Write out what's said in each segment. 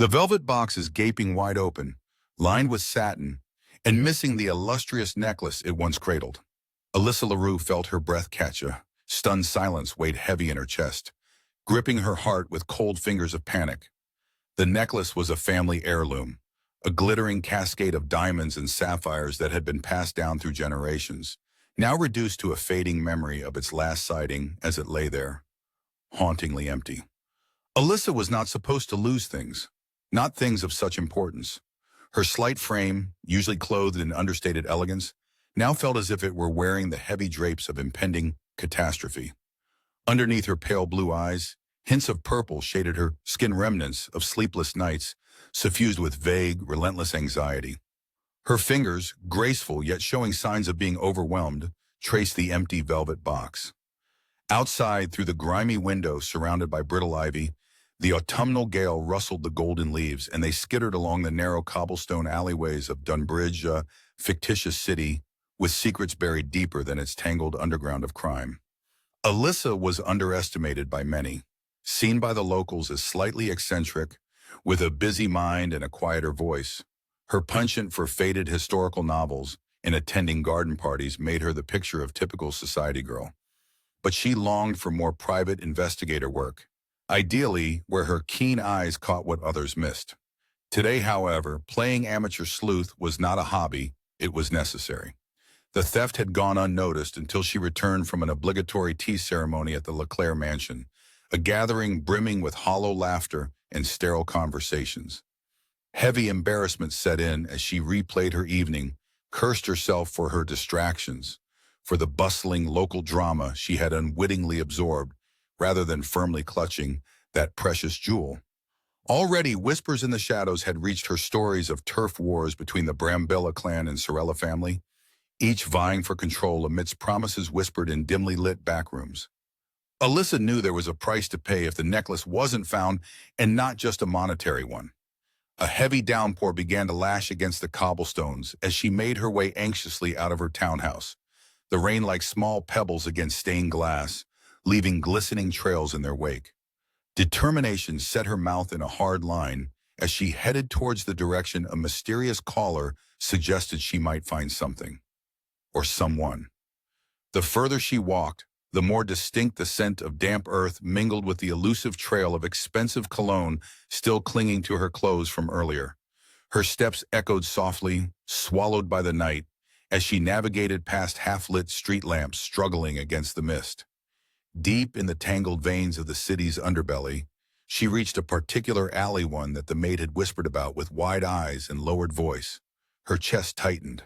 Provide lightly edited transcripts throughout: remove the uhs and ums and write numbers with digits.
The velvet box is gaping wide open, lined with satin, and missing the illustrious necklace it once cradled. Alyssa LaRue felt her breath catch. A stunned silence weighed heavy in her chest, gripping her heart with cold fingers of panic. The necklace was a family heirloom, a glittering cascade of diamonds and sapphires that had been passed down through generations, now reduced to a fading memory of its last sighting as it lay there, hauntingly empty. Alyssa was not supposed to lose things, not things of such importance. Her slight frame, usually clothed in understated elegance, now felt as if it were wearing the heavy drapes of impending catastrophe. Underneath her pale blue eyes, hints of purple shaded her skin, remnants of sleepless nights, suffused with vague, relentless anxiety. Her fingers, graceful yet showing signs of being overwhelmed, traced the empty velvet box. Outside, through the grimy window surrounded by brittle ivy, the autumnal gale rustled the golden leaves, and they skittered along the narrow cobblestone alleyways of Dunbridge, a fictitious city with secrets buried deeper than its tangled underground of crime. Alyssa was underestimated by many, seen by the locals as slightly eccentric, with a busy mind and a quieter voice. Her penchant for faded historical novels and attending garden parties made her the picture of typical society girl. But she longed for more private investigator work, ideally where her keen eyes caught what others missed. Today, however, playing amateur sleuth was not a hobby, it was necessary. The theft had gone unnoticed until she returned from an obligatory tea ceremony at the LeClaire mansion, a gathering brimming with hollow laughter and sterile conversations. Heavy embarrassment set in as she replayed her evening, cursed herself for her distractions, for the bustling local drama she had unwittingly absorbed, rather than firmly clutching that precious jewel. Already, whispers in the shadows had reached her stories of turf wars between the Brambilla clan and Sorella family, each vying for control amidst promises whispered in dimly lit backrooms. Alyssa knew there was a price to pay if the necklace wasn't found, and not just a monetary one. A heavy downpour began to lash against the cobblestones as she made her way anxiously out of her townhouse, the rain like small pebbles against stained glass, leaving glistening trails in their wake. Determination set her mouth in a hard line as she headed towards the direction a mysterious caller suggested she might find something, or someone. The further she walked, the more distinct the scent of damp earth mingled with the elusive trail of expensive cologne still clinging to her clothes from earlier. Her steps echoed softly, swallowed by the night, as she navigated past half-lit street lamps struggling against the mist. Deep in the tangled veins of the city's underbelly, she reached a particular alley, one that the maid had whispered about with wide eyes and lowered voice. Her chest tightened.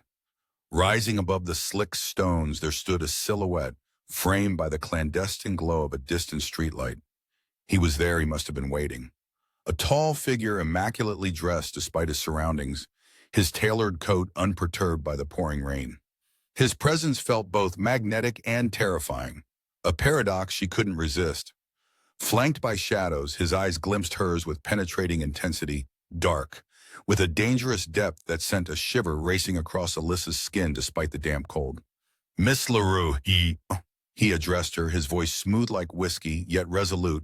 Rising above the slick stones, there stood a silhouette, framed by the clandestine glow of a distant streetlight. He was there, he must have been waiting. A tall figure immaculately dressed despite his surroundings, his tailored coat unperturbed by the pouring rain. His presence felt both magnetic and terrifying, a paradox she couldn't resist. Flanked by shadows, his eyes glimpsed hers with penetrating intensity, dark, with a dangerous depth that sent a shiver racing across Alyssa's skin despite the damp cold. "Miss LaRue," he addressed her, his voice smooth like whiskey, yet resolute,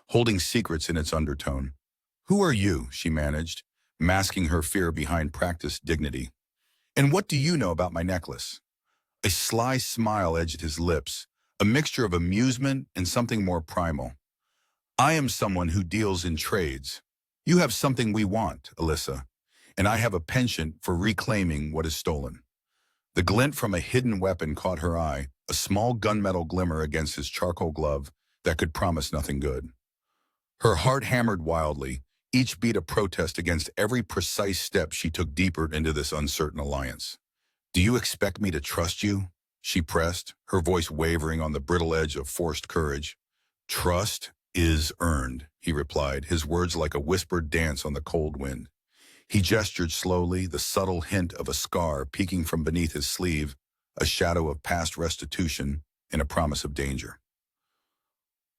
holding secrets in its undertone. "Who are you?" she managed, masking her fear behind practiced dignity. "And what do you know about my necklace?" A sly smile edged his lips, a mixture of amusement and something more primal. "I am someone who deals in trades. You have something we want, Alyssa, and I have a penchant for reclaiming what is stolen." The glint from a hidden weapon caught her eye, a small gunmetal glimmer against his charcoal glove that could promise nothing good. Her heart hammered wildly, each beat a protest against every precise step she took deeper into this uncertain alliance. "Do you expect me to trust you?" she pressed, her voice wavering on the brittle edge of forced courage. "Trust is earned," he replied, his words like a whispered dance on the cold wind. He gestured slowly, the subtle hint of a scar peeking from beneath his sleeve, a shadow of past restitution and a promise of danger.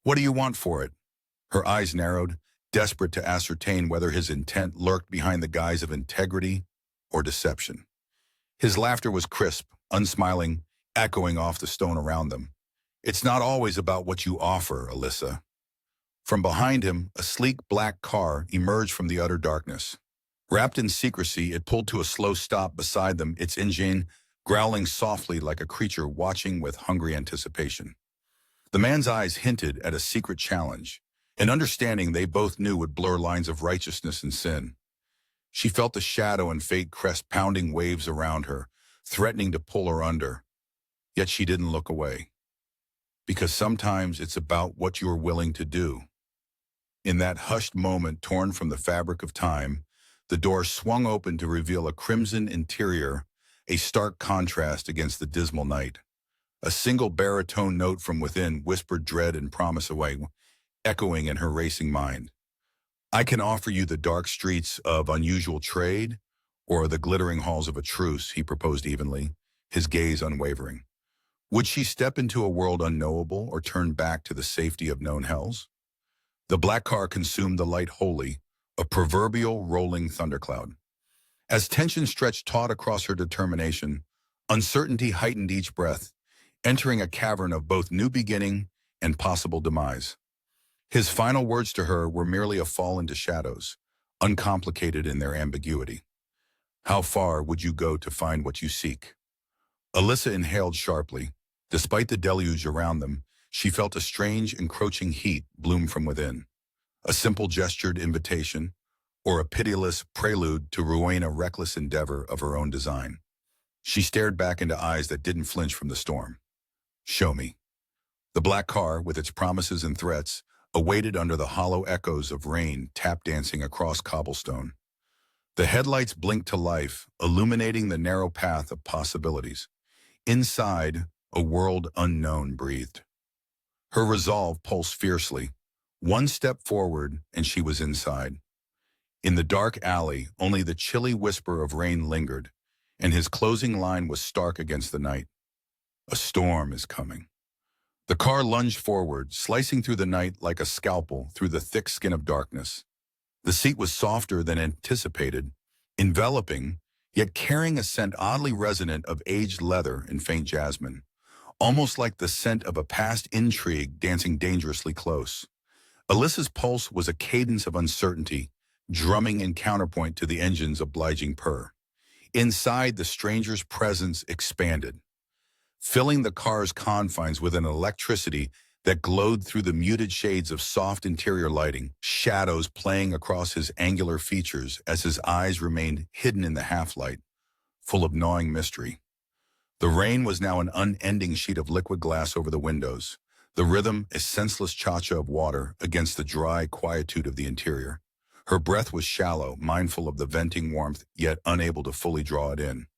"What do you want for it?" Her eyes narrowed, desperate to ascertain whether his intent lurked behind the guise of integrity or deception. His laughter was crisp, unsmiling, echoing off the stone around them. "It's not always about what you offer, Alyssa." From behind him, a sleek black car emerged from the utter darkness. Wrapped in secrecy, it pulled to a slow stop beside them, its engine growling softly like a creature watching with hungry anticipation. The man's eyes hinted at a secret challenge, an understanding they both knew would blur lines of righteousness and sin. She felt the shadow and fate crest pounding waves around her, threatening to pull her under. Yet she didn't look away. Because sometimes it's about what you are willing to do. In that hushed moment torn from the fabric of time, the door swung open to reveal a crimson interior, a stark contrast against the dismal night. A single baritone note from within whispered dread and promise away, echoing in her racing mind. I can offer you the dark streets of unusual trade, or the glittering halls of a truce, he proposed evenly, his gaze unwavering. Would she step into a world unknowable or turn back to the safety of known hells? The black car consumed the light wholly, a proverbial rolling thundercloud. As tension stretched taut across her determination, uncertainty heightened each breath, entering a cavern of both new beginning and possible demise. His final words to her were merely a fall into shadows, uncomplicated in their ambiguity. How far would you go to find what you seek? Alyssa inhaled sharply. Despite the deluge around them, she felt a strange, encroaching heat bloom from within. A simple gestured invitation, or a pitiless prelude to ruin a reckless endeavor of her own design. She stared back into eyes that didn't flinch from the storm. Show me. The black car, with its promises and threats, awaited under the hollow echoes of rain tap-dancing across cobblestone. The headlights blinked to life, illuminating the narrow path of possibilities. Inside, a world unknown breathed. Her resolve pulsed fiercely. One step forward, and she was inside. In the dark alley, only the chilly whisper of rain lingered, and his closing line was stark against the night. A storm is coming. The car lunged forward, slicing through the night like a scalpel through the thick skin of darkness. The seat was softer than anticipated, enveloping, yet carrying a scent oddly resonant of aged leather and faint jasmine, almost like the scent of a past intrigue dancing dangerously close. Alyssa's pulse was a cadence of uncertainty, drumming in counterpoint to the engine's obliging purr. Inside, the stranger's presence expanded, filling the car's confines with an electricity that glowed through the muted shades of soft interior lighting, shadows playing across his angular features as his eyes remained hidden in the half-light, full of gnawing mystery. The rain was now an unending sheet of liquid glass over the windows, the rhythm a senseless cha-cha of water against the dry quietude of the interior. Her breath was shallow, mindful of the venting warmth, yet unable to fully draw it in.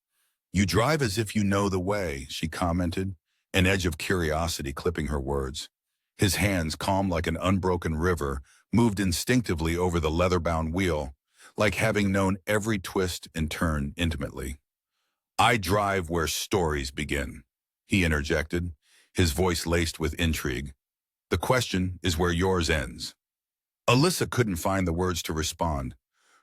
You drive as if you know the way, she commented, an edge of curiosity clipping her words. His hands, calm like an unbroken river, moved instinctively over the leather-bound wheel, like having known every twist and turn intimately. I drive where stories begin, he interjected, his voice laced with intrigue. The question is where yours ends. Alyssa couldn't find the words to respond.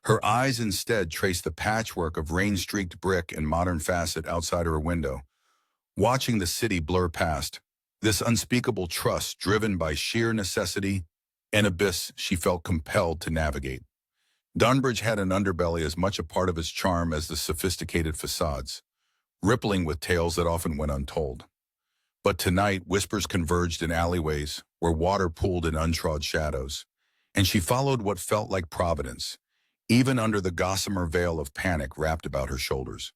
Her eyes instead traced the patchwork of rain-streaked brick and modern facet outside her window, watching the city blur past, this unspeakable trust driven by sheer necessity, an abyss she felt compelled to navigate. Dunbridge had an underbelly as much a part of its charm as the sophisticated facades, rippling with tales that often went untold. But tonight, whispers converged in alleyways where water pooled in untrod shadows, and she followed what felt like providence, even under the gossamer veil of panic wrapped about her shoulders.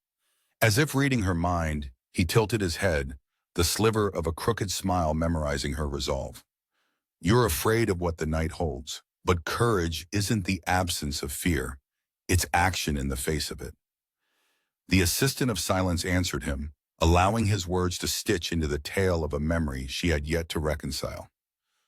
As if reading her mind, he tilted his head, the sliver of a crooked smile memorizing her resolve. You're afraid of what the night holds, but courage isn't the absence of fear. It's action in the face of it. The assistant of silence answered him, allowing his words to stitch into the tale of a memory she had yet to reconcile.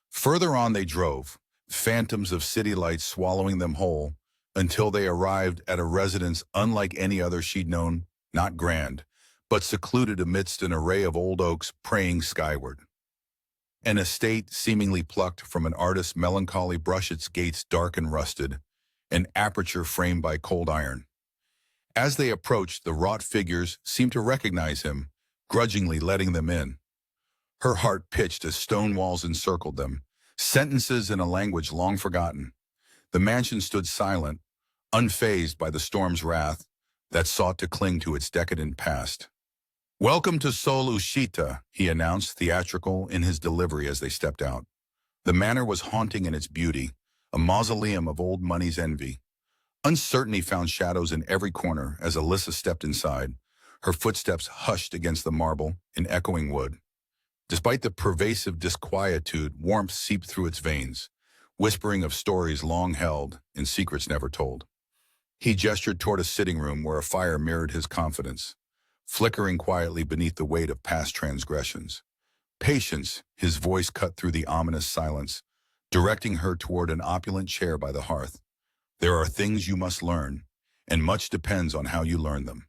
Further on they drove, phantoms of city lights swallowing them whole, until they arrived at a residence unlike any other she'd known, not grand, but secluded amidst an array of old oaks praying skyward. An estate seemingly plucked from an artist's melancholy brush, its gates dark and rusted, an aperture framed by cold iron. As they approached, the wrought figures seemed to recognize him, grudgingly letting them in. Her heart pitched as stone walls encircled them, Sentences in a language long forgotten. The mansion stood silent, unfazed by the storm's wrath that sought to cling to its decadent past. "Welcome to Sol Ushita," he announced, theatrical in his delivery as they stepped out. The manor was haunting in its beauty, a mausoleum of old money's envy. Uncertainty found shadows in every corner as Alyssa stepped inside, her footsteps hushed against the marble in echoing wood. Despite the pervasive disquietude, warmth seeped through its veins, whispering of stories long held and secrets never told. He gestured toward a sitting room where a fire mirrored his confidence, flickering quietly beneath the weight of past transgressions. "Patience," his voice cut through the ominous silence, directing her toward an opulent chair by the hearth. "There are things you must learn, and much depends on how you learn them."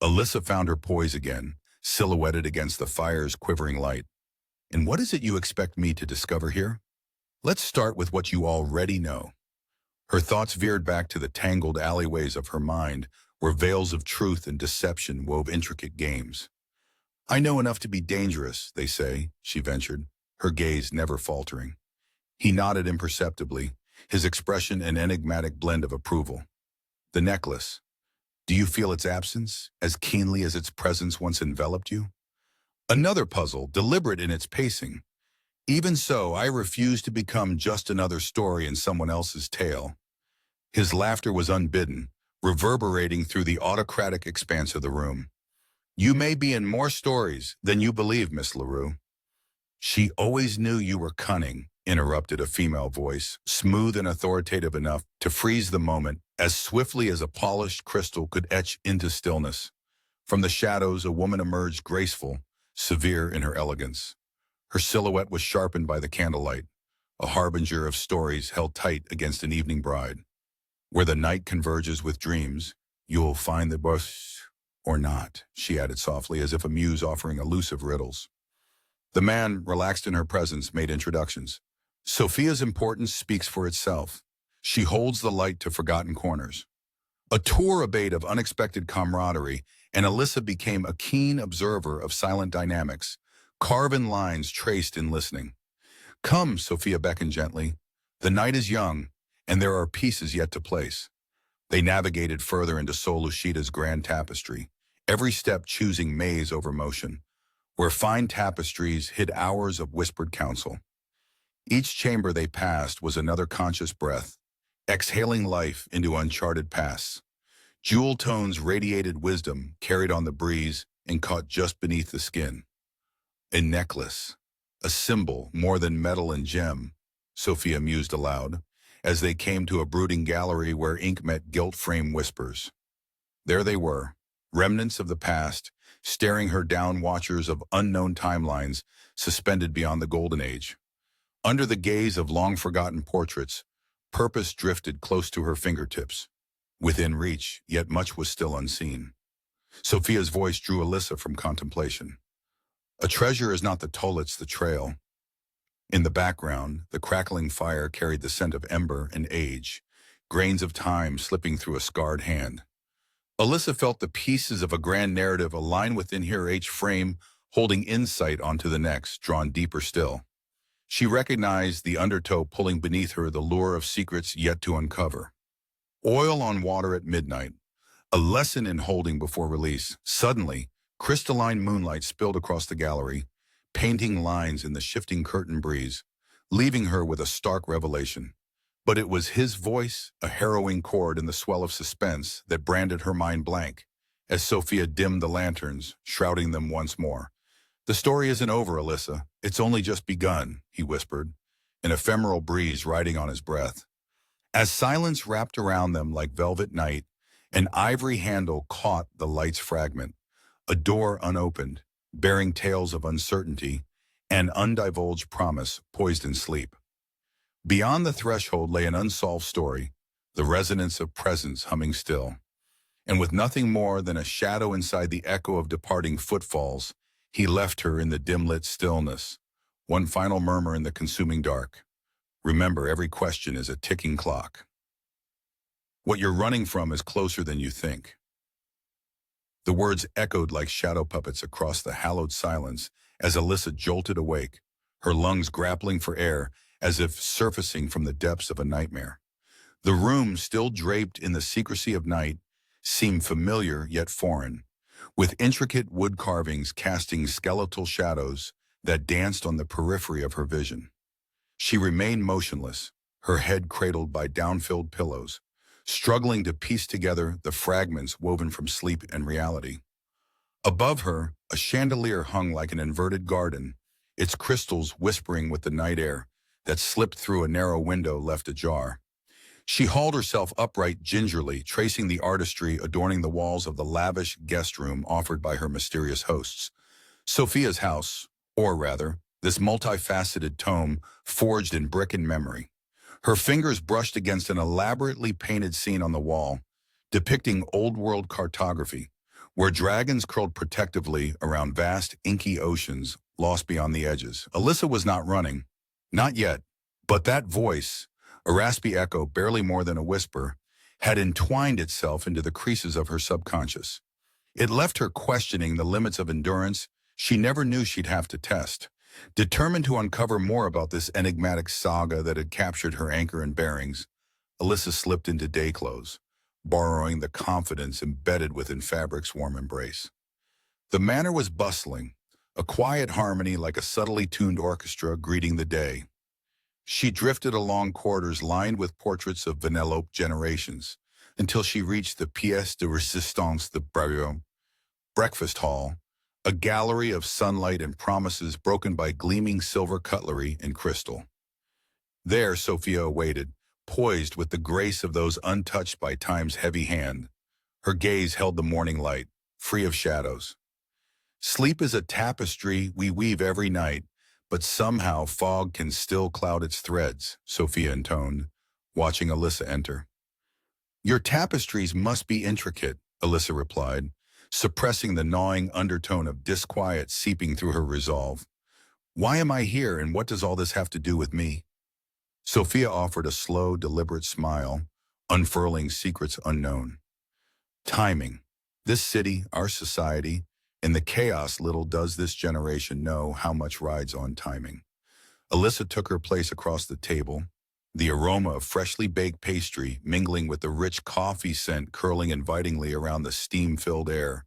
Alyssa found her poise again, silhouetted against the fire's quivering light. "And what is it you expect me to discover here? Let's start with what you already know." Her thoughts veered back to the tangled alleyways of her mind, where veils of truth and deception wove intricate games. "I know enough to be dangerous, they say," she ventured, her gaze never faltering. He nodded imperceptibly, his expression an enigmatic blend of approval. "The necklace. Do you feel its absence as keenly as its presence once enveloped you?" Another puzzle, deliberate in its pacing. "Even so, I refuse to become just another story in someone else's tale." His laughter was unbidden, reverberating through the autocratic expanse of the room. "You may be in more stories than you believe, Miss LaRue." "She always knew you were cunning," interrupted a female voice, smooth and authoritative enough to freeze the moment as swiftly as a polished crystal could etch into stillness. From the shadows, a woman emerged, graceful, severe in her elegance. Her silhouette was sharpened by the candlelight, a harbinger of stories held tight against an evening bride. "Where the night converges with dreams, you'll find the bus or not," she added softly, as if a muse offering elusive riddles. The man, relaxed in her presence, made introductions. "Sophia's importance speaks for itself. She holds the light to forgotten corners." A tour abate of unexpected camaraderie, and Alyssa became a keen observer of silent dynamics, carven lines traced in listening. "Come," Sophia beckoned gently. "The night is young, and there are pieces yet to place." They navigated further into Sol Ushita's grand tapestry, every step choosing maze over motion, where fine tapestries hid hours of whispered counsel. Each chamber they passed was another conscious breath, exhaling life into uncharted paths. Jewel tones radiated wisdom, carried on the breeze and caught just beneath the skin. "A necklace, a symbol more than metal and gem," Sophia mused aloud, as they came to a brooding gallery where ink met gilt-frame whispers. There they were, remnants of the past, staring her down, watchers of unknown timelines suspended beyond the golden age. Under the gaze of long-forgotten portraits, purpose drifted close to her fingertips. Within reach, yet much was still unseen. Sophia's voice drew Alyssa from contemplation. "A treasure is not the toll, it's the trail." In the background, the crackling fire carried the scent of ember and age, grains of time slipping through a scarred hand. Alyssa felt the pieces of a grand narrative align within her each frame, holding insight onto the next, drawn deeper still. She recognized the undertow pulling beneath her, the lure of secrets yet to uncover. Oil on water at midnight, a lesson in holding before release. Suddenly, crystalline moonlight spilled across the gallery, painting lines in the shifting curtain breeze, leaving her with a stark revelation. But it was his voice, a harrowing chord in the swell of suspense, that branded her mind blank, as Sophia dimmed the lanterns, shrouding them once more. "The story isn't over, Alyssa. It's only just begun," he whispered, an ephemeral breeze riding on his breath. As silence wrapped around them like velvet night, an ivory handle caught the light's fragment, a door unopened, bearing tales of uncertainty, and undivulged promise poised in sleep. Beyond the threshold lay an unsolved story, the resonance of presence humming still. And with nothing more than a shadow inside the echo of departing footfalls, he left her in the dim-lit stillness, one final murmur in the consuming dark. "Remember, every question is a ticking clock. What you're running from is closer than you think." The words echoed like shadow puppets across the hallowed silence as Alyssa jolted awake, her lungs grappling for air as if surfacing from the depths of a nightmare. The room, still draped in the secrecy of night, seemed familiar yet foreign, with intricate wood carvings casting skeletal shadows that danced on the periphery of her vision. She remained motionless, her head cradled by down-filled pillows, struggling to piece together the fragments woven from sleep and reality. Above her, a chandelier hung like an inverted garden, its crystals whispering with the night air that slipped through a narrow window left ajar. She hauled herself upright gingerly, tracing the artistry adorning the walls of the lavish guest room offered by her mysterious hosts. Sophia's house, or rather, this multifaceted tome forged in brick and memory. Her fingers brushed against an elaborately painted scene on the wall, depicting old-world cartography, where dragons curled protectively around vast, inky oceans lost beyond the edges. Alyssa was not running. Not yet. But that voice, a raspy echo barely more than a whisper, had entwined itself into the creases of her subconscious. It left her questioning the limits of endurance she never knew she'd have to test. Determined to uncover more about this enigmatic saga that had captured her anchor and bearings, Alyssa slipped into day clothes, borrowing the confidence embedded within fabric's warm embrace. The manor was bustling, a quiet harmony like a subtly tuned orchestra greeting the day. She drifted along corridors lined with portraits of Vanellope generations until she reached the pièce de résistance, the barrio breakfast hall, a gallery of sunlight and promises broken by gleaming silver cutlery and crystal. There Sophia awaited, poised with the grace of those untouched by time's heavy hand. Her gaze held the morning light, free of shadows. Sleep is a tapestry we weave every night, but somehow fog can still cloud its threads, Sophia intoned, watching Alyssa enter. Your tapestries must be intricate, Alyssa replied, suppressing the gnawing undertone of disquiet seeping through her resolve. Why am I here, and what does all this have to do with me? Sophia offered a slow, deliberate smile, unfurling secrets unknown. Timing. This city, our society, in the chaos little does this generation know how much rides on timing. Alyssa took her place across the table, the aroma of freshly baked pastry mingling with the rich coffee scent curling invitingly around the steam-filled air,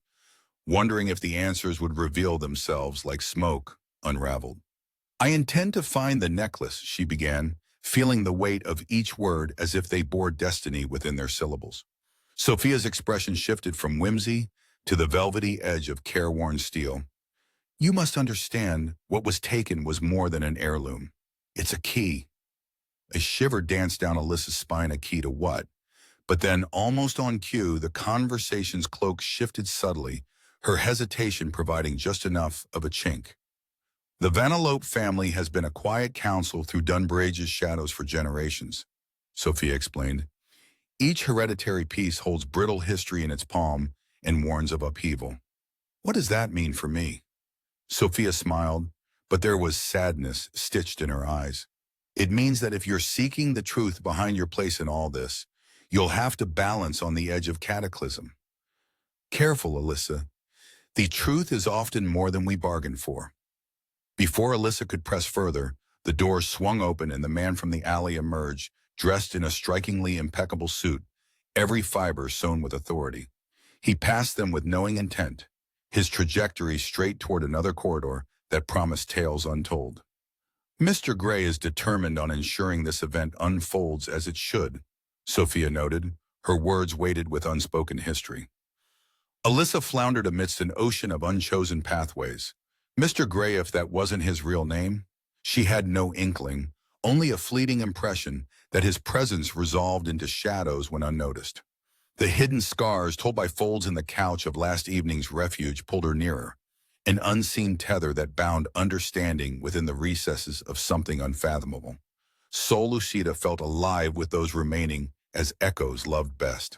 wondering if the answers would reveal themselves like smoke unraveled. I intend to find the necklace, she began, feeling the weight of each word as if they bore destiny within their syllables. Sophia's expression shifted from whimsy to the velvety edge of careworn steel. You must understand, what was taken was more than an heirloom. It's a key. A shiver danced down Alyssa's spine. A key to what? But then, almost on cue, the conversation's cloak shifted subtly, her hesitation providing just enough of a chink. The Vanellope family has been a quiet council through Dunbridge's shadows for generations, Sophia explained. Each hereditary piece holds brittle history in its palm and warns of upheaval. What does that mean for me? Sophia smiled, but there was sadness stitched in her eyes. It means that if you're seeking the truth behind your place in all this, you'll have to balance on the edge of cataclysm. Careful, Alyssa. The truth is often more than we bargained for. Before Alyssa could press further, the door swung open and the man from the alley emerged, dressed in a strikingly impeccable suit, every fiber sewn with authority. He passed them with knowing intent, his trajectory straight toward another corridor that promised tales untold. Mr. Gray is determined on ensuring this event unfolds as it should, Sophia noted, her words weighted with unspoken history. Alyssa floundered amidst an ocean of unchosen pathways. Mr. Gray, if that wasn't his real name, she had no inkling, only a fleeting impression that his presence resolved into shadows when unnoticed. The hidden scars told by folds in the couch of last evening's refuge pulled her nearer, an unseen tether that bound understanding within the recesses of something unfathomable. Soul Lucida felt alive with those remaining as echoes loved best.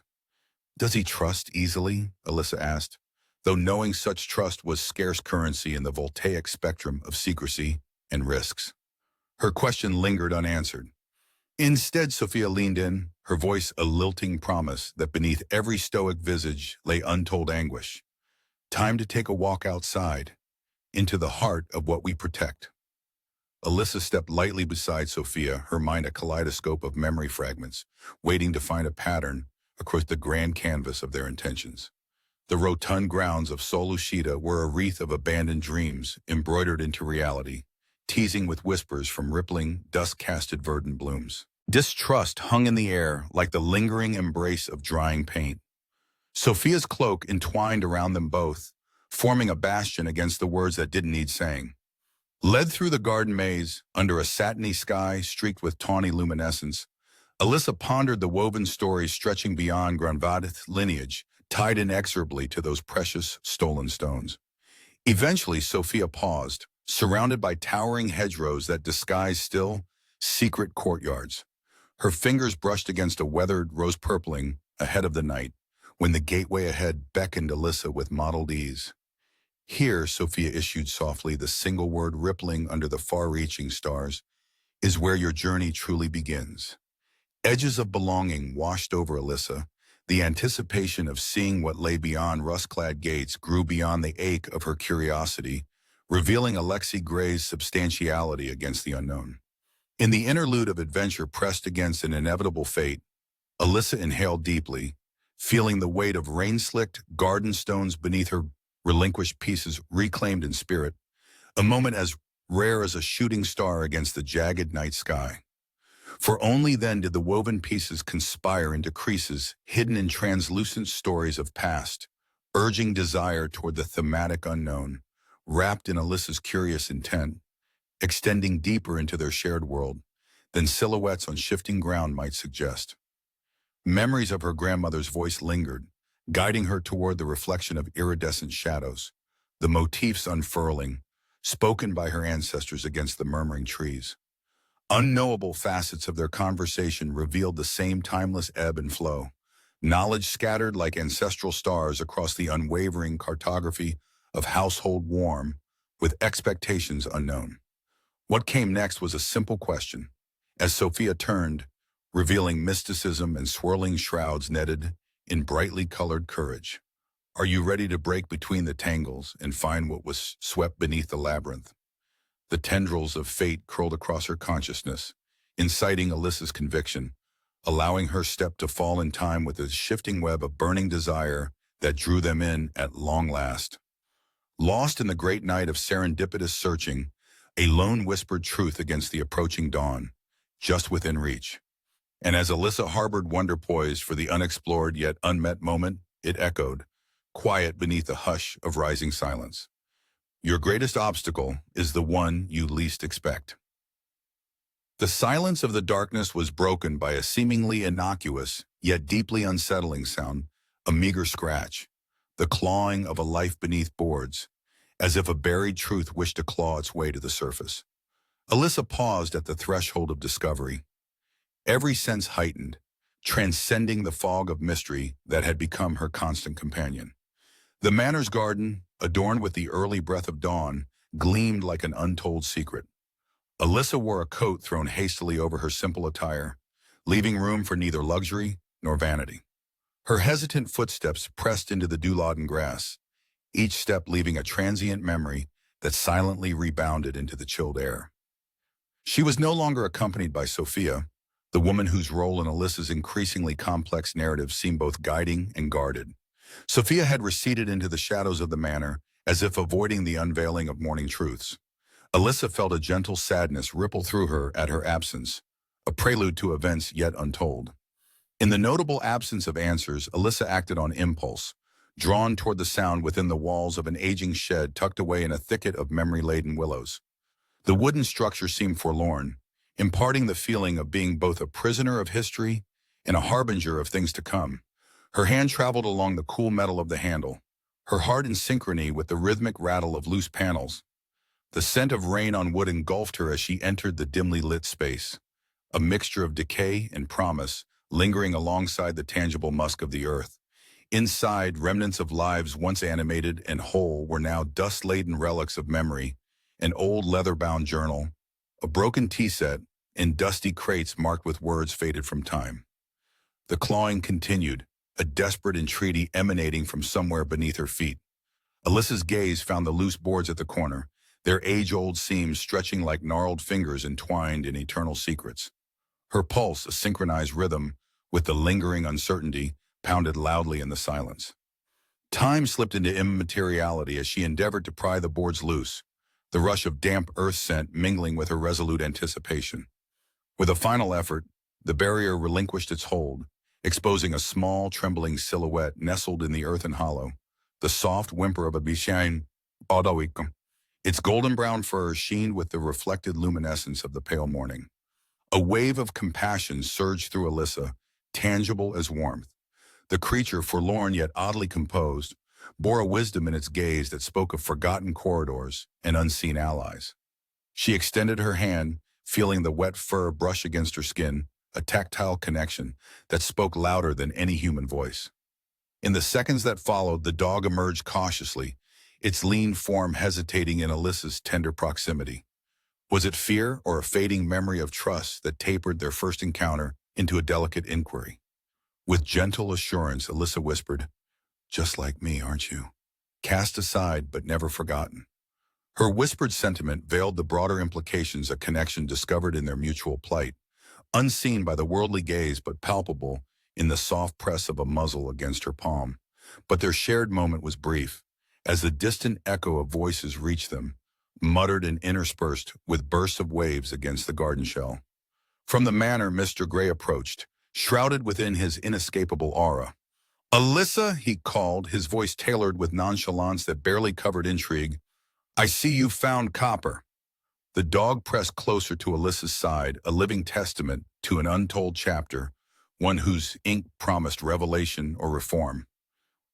Does he trust easily? Alyssa asked, though knowing such trust was scarce currency in the voltaic spectrum of secrecy and risks. Her question lingered unanswered. Instead, Sophia leaned in, her voice a lilting promise that beneath every stoic visage lay untold anguish. Time to take a walk outside, into the heart of what we protect. Alyssa stepped lightly beside Sophia, her mind a kaleidoscope of memory fragments, waiting to find a pattern across the grand canvas of their intentions. The rotund grounds of Solushita were a wreath of abandoned dreams embroidered into reality, teasing with whispers from rippling, dust-casted verdant blooms. Distrust hung in the air like the lingering embrace of drying paint. Sophia's cloak entwined around them both, forming a bastion against the words that didn't need saying. Led through the garden maze, under a satiny sky streaked with tawny luminescence, Alyssa pondered the woven stories stretching beyond Granvadith's lineage, tied inexorably to those precious, stolen stones. Eventually, Sophia paused, surrounded by towering hedgerows that disguised still, secret courtyards. Her fingers brushed against a weathered rose-purpling ahead of the night, when the gateway ahead beckoned Alyssa with mottled ease. Here, Sophia issued softly, the single word rippling under the far-reaching stars, is where your journey truly begins. Edges of belonging washed over Alyssa. The anticipation of seeing what lay beyond rust-clad gates grew beyond the ache of her curiosity, revealing Alexei Gray's substantiality against the unknown. In the interlude of adventure pressed against an inevitable fate, Alyssa inhaled deeply, feeling the weight of rain-slicked garden stones beneath her relinquished pieces reclaimed in spirit, a moment as rare as a shooting star against the jagged night sky. For only then did the woven pieces conspire into creases hidden in translucent stories of past, urging desire toward the thematic unknown, wrapped in Alyssa's curious intent, extending deeper into their shared world than silhouettes on shifting ground might suggest. Memories of her grandmother's voice lingered, guiding her toward the reflection of iridescent shadows, the motifs unfurling, spoken by her ancestors against the murmuring trees. Unknowable facets of their conversation revealed the same timeless ebb and flow, knowledge scattered like ancestral stars across the unwavering cartography of household warm, with expectations unknown. What came next was a simple question, as Sophia turned, revealing mysticism and swirling shrouds netted in brightly colored courage. Are you ready to break between the tangles and find what was swept beneath the labyrinth? The tendrils of fate curled across her consciousness, inciting Alyssa's conviction, allowing her step to fall in time with the shifting web of burning desire that drew them in at long last. Lost in the great night of serendipitous searching, a lone whispered truth against the approaching dawn, just within reach. And as Alyssa harbored wonder poised for the unexplored yet unmet moment, it echoed, quiet beneath the hush of rising silence. Your greatest obstacle is the one you least expect. The silence of the darkness was broken by a seemingly innocuous, yet deeply unsettling sound, a meager scratch, the clawing of a life beneath boards, as if a buried truth wished to claw its way to the surface. Alyssa paused at the threshold of discovery, every sense heightened, transcending the fog of mystery that had become her constant companion. The manor's garden, adorned with the early breath of dawn, gleamed like an untold secret. Alyssa wore a coat thrown hastily over her simple attire, leaving room for neither luxury nor vanity. Her hesitant footsteps pressed into the dew-laden grass, each step leaving a transient memory that silently rebounded into the chilled air. She was no longer accompanied by Sophia, the woman whose role in Alyssa's increasingly complex narrative seemed both guiding and guarded. Sophia had receded into the shadows of the manor, as if avoiding the unveiling of morning truths. Alyssa felt a gentle sadness ripple through her at her absence, a prelude to events yet untold. In the notable absence of answers, Alyssa acted on impulse, drawn toward the sound within the walls of an aging shed tucked away in a thicket of memory-laden willows. The wooden structure seemed forlorn, imparting the feeling of being both a prisoner of history and a harbinger of things to come. Her hand traveled along the cool metal of the handle, her heart in synchrony with the rhythmic rattle of loose panels. The scent of rain on wood engulfed her as she entered the dimly lit space, a mixture of decay and promise lingering alongside the tangible musk of the earth. Inside, remnants of lives once animated and whole were now dust-laden relics of memory, an old leather-bound journal, a broken tea set, and dusty crates marked with words faded from time. The clawing continued, a desperate entreaty emanating from somewhere beneath her feet. Alyssa's gaze found the loose boards at the corner, their age-old seams stretching like gnarled fingers entwined in eternal secrets. Her pulse, a synchronized rhythm with the lingering uncertainty, pounded loudly in the silence. Time slipped into immateriality as she endeavored to pry the boards loose, the rush of damp earth scent mingling with her resolute anticipation. With a final effort, the barrier relinquished its hold, exposing a small, trembling silhouette nestled in the earthen hollow, the soft whimper of a bichon Odoicum. Its golden-brown fur sheened with the reflected luminescence of the pale morning. A wave of compassion surged through Alyssa, tangible as warmth. The creature, forlorn yet oddly composed, bore a wisdom in its gaze that spoke of forgotten corridors and unseen allies. She extended her hand, feeling the wet fur brush against her skin, a tactile connection that spoke louder than any human voice. In the seconds that followed, the dog emerged cautiously, its lean form hesitating in Alyssa's tender proximity. Was it fear or a fading memory of trust that tapered their first encounter into a delicate inquiry? With gentle assurance, Alyssa whispered, "Just like me, aren't you?" Cast aside but never forgotten. Her whispered sentiment veiled the broader implications a connection discovered in their mutual plight, unseen by the worldly gaze but palpable in the soft press of a muzzle against her palm. But their shared moment was brief, as the distant echo of voices reached them, muttered and interspersed with bursts of waves against the garden shell. From the manor, Mr. Gray approached, shrouded within his inescapable aura. "Alyssa," he called, his voice tailored with nonchalance that barely covered intrigue, "I see you found copper." The dog pressed closer to Alyssa's side, a living testament to an untold chapter, one whose ink promised revelation or reform.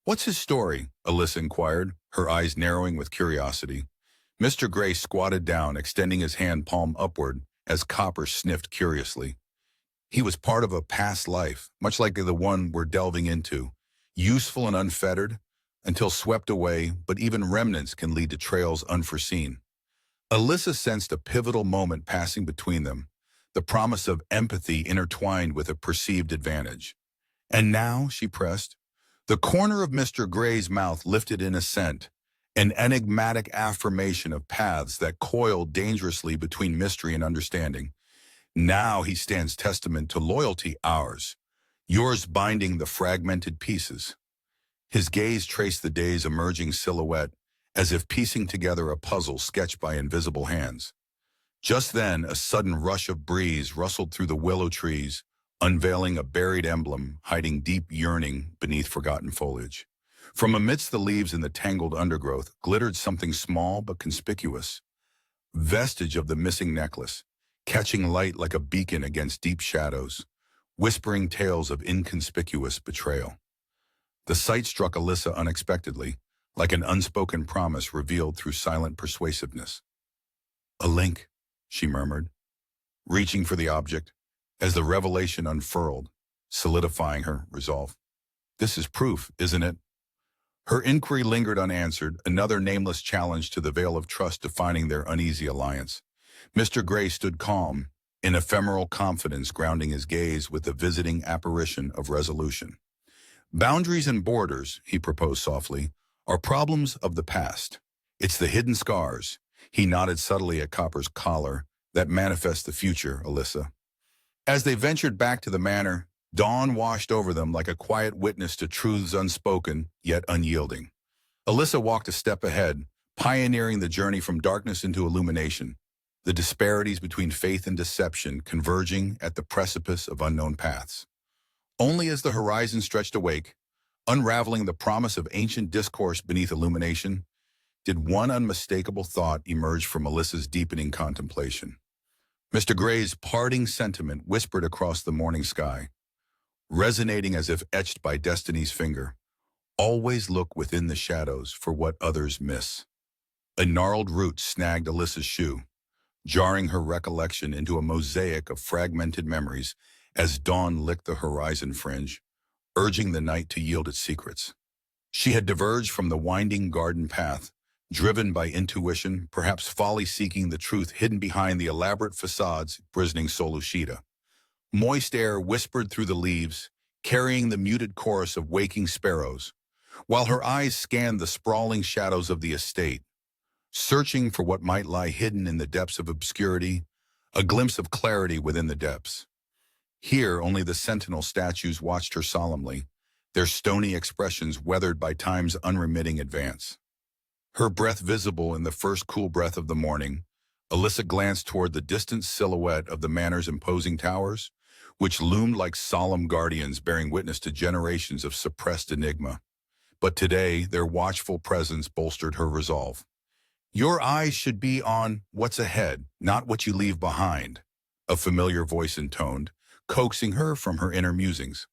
"What's his story?" Alyssa inquired, her eyes narrowing with curiosity. Mr. Gray squatted down, extending his hand palm upward as Copper sniffed curiously. "He was part of a past life, much like the one we're delving into, useful and unfettered, until swept away, but even remnants can lead to trails unforeseen." Alyssa sensed a pivotal moment passing between them, the promise of empathy intertwined with a perceived advantage. "And now," she pressed, the corner of Mr. Gray's mouth lifted in assent, an enigmatic affirmation of paths that coiled dangerously between mystery and understanding. "Now he stands testament to loyalty, ours, yours binding the fragmented pieces." His gaze traced the day's emerging silhouette, as if piecing together a puzzle sketched by invisible hands. Just then, a sudden rush of breeze rustled through the willow trees, unveiling a buried emblem hiding deep yearning beneath forgotten foliage. From amidst the leaves and the tangled undergrowth glittered something small but conspicuous, vestige of the missing necklace, catching light like a beacon against deep shadows, whispering tales of inconspicuous betrayal. The sight struck Alyssa unexpectedly, like an unspoken promise revealed through silent persuasiveness. "A link," she murmured, reaching for the object, as the revelation unfurled, solidifying her resolve. "This is proof, isn't it?" Her inquiry lingered unanswered, another nameless challenge to the veil of trust defining their uneasy alliance. Mr. Gray stood calm, in ephemeral confidence grounding his gaze with the visiting apparition of resolution. "Boundaries and borders," he proposed softly, "are problems of the past. It's the hidden scars," he nodded subtly at Copper's collar, "that manifest the future, Alyssa." As they ventured back to the manor, dawn washed over them like a quiet witness to truths unspoken, yet unyielding. Alyssa walked a step ahead, pioneering the journey from darkness into illumination, the disparities between faith and deception converging at the precipice of unknown paths. Only as the horizon stretched awake, unraveling the promise of ancient discourse beneath illumination, did one unmistakable thought emerge from Alyssa's deepening contemplation. Mr. Gray's parting sentiment whispered across the morning sky, resonating as if etched by destiny's finger. "Always look within the shadows for what others miss." A gnarled root snagged Alyssa's shoe, jarring her recollection into a mosaic of fragmented memories as dawn licked the horizon fringe, urging the night to yield its secrets. She had diverged from the winding garden path, driven by intuition, perhaps folly seeking the truth hidden behind the elaborate facades imprisoning Solushita. Moist air whispered through the leaves, carrying the muted chorus of waking sparrows, while her eyes scanned the sprawling shadows of the estate. searching for what might lie hidden in the depths of obscurity, a glimpse of clarity within the depths. Here, only the sentinel statues watched her solemnly, their stony expressions weathered by time's unremitting advance. Her breath visible in the first cool breath of the morning, Alyssa glanced toward the distant silhouette of the manor's imposing towers, which loomed like solemn guardians bearing witness to generations of suppressed enigma. But today, their watchful presence bolstered her resolve. Your eyes should be on what's ahead, not what you leave behind, a familiar voice intoned, coaxing her from her inner musings.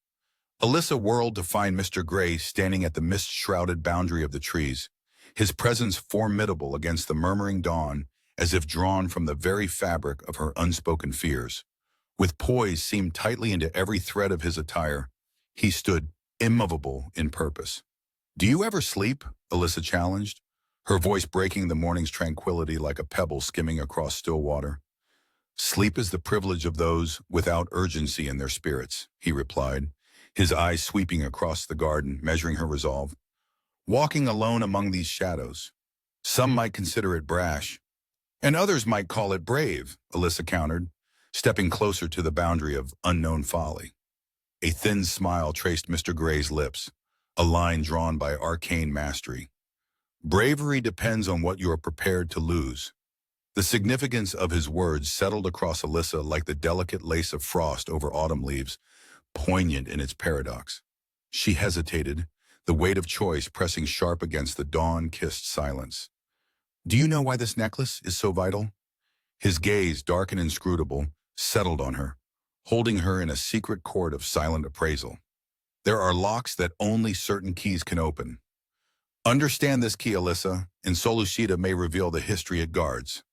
Alyssa whirled to find Mr. Gray standing at the mist-shrouded boundary of the trees, his presence formidable against the murmuring dawn, as if drawn from the very fabric of her unspoken fears. With poise seamed tightly into every thread of his attire, he stood immovable in purpose. "Do you ever sleep?" Alyssa challenged, her voice breaking the morning's tranquility like a pebble skimming across still water. "Sleep is the privilege of those without urgency in their spirits," he replied, his eyes sweeping across the garden, measuring her resolve. "Walking alone among these shadows. Some might consider it brash, and others might call it brave," Alyssa countered, stepping closer to the boundary of unknown folly. A thin smile traced Mr. Gray's lips, a line drawn by arcane mastery. "Bravery depends on what you are prepared to lose." The significance of his words settled across Alyssa like the delicate lace of frost over autumn leaves, poignant in its paradox. She hesitated, the weight of choice pressing sharp against the dawn-kissed silence. "Do you know why this necklace is so vital?" His gaze, dark and inscrutable, settled on her, holding her in a secret court of silent appraisal. "There are locks that only certain keys can open. Understand this key, Alyssa, and Solucita may reveal the history it guards."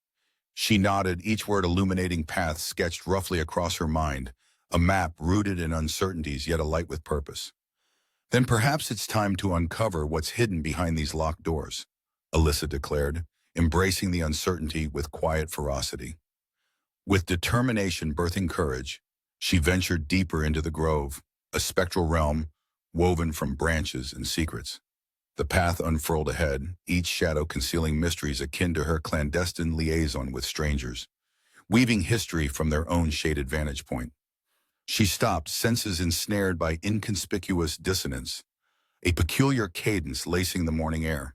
She nodded, each word illuminating paths sketched roughly across her mind, a map rooted in uncertainties yet alight with purpose. "Then perhaps it's time to uncover what's hidden behind these locked doors," Alyssa declared, embracing the uncertainty with quiet ferocity. With determination birthing courage, she ventured deeper into the grove, a spectral realm woven from branches and secrets. The path unfurled ahead, each shadow concealing mysteries akin to her clandestine liaison with strangers, weaving history from their own shaded vantage point. She stopped, senses ensnared by inconspicuous dissonance, a peculiar cadence lacing the morning air,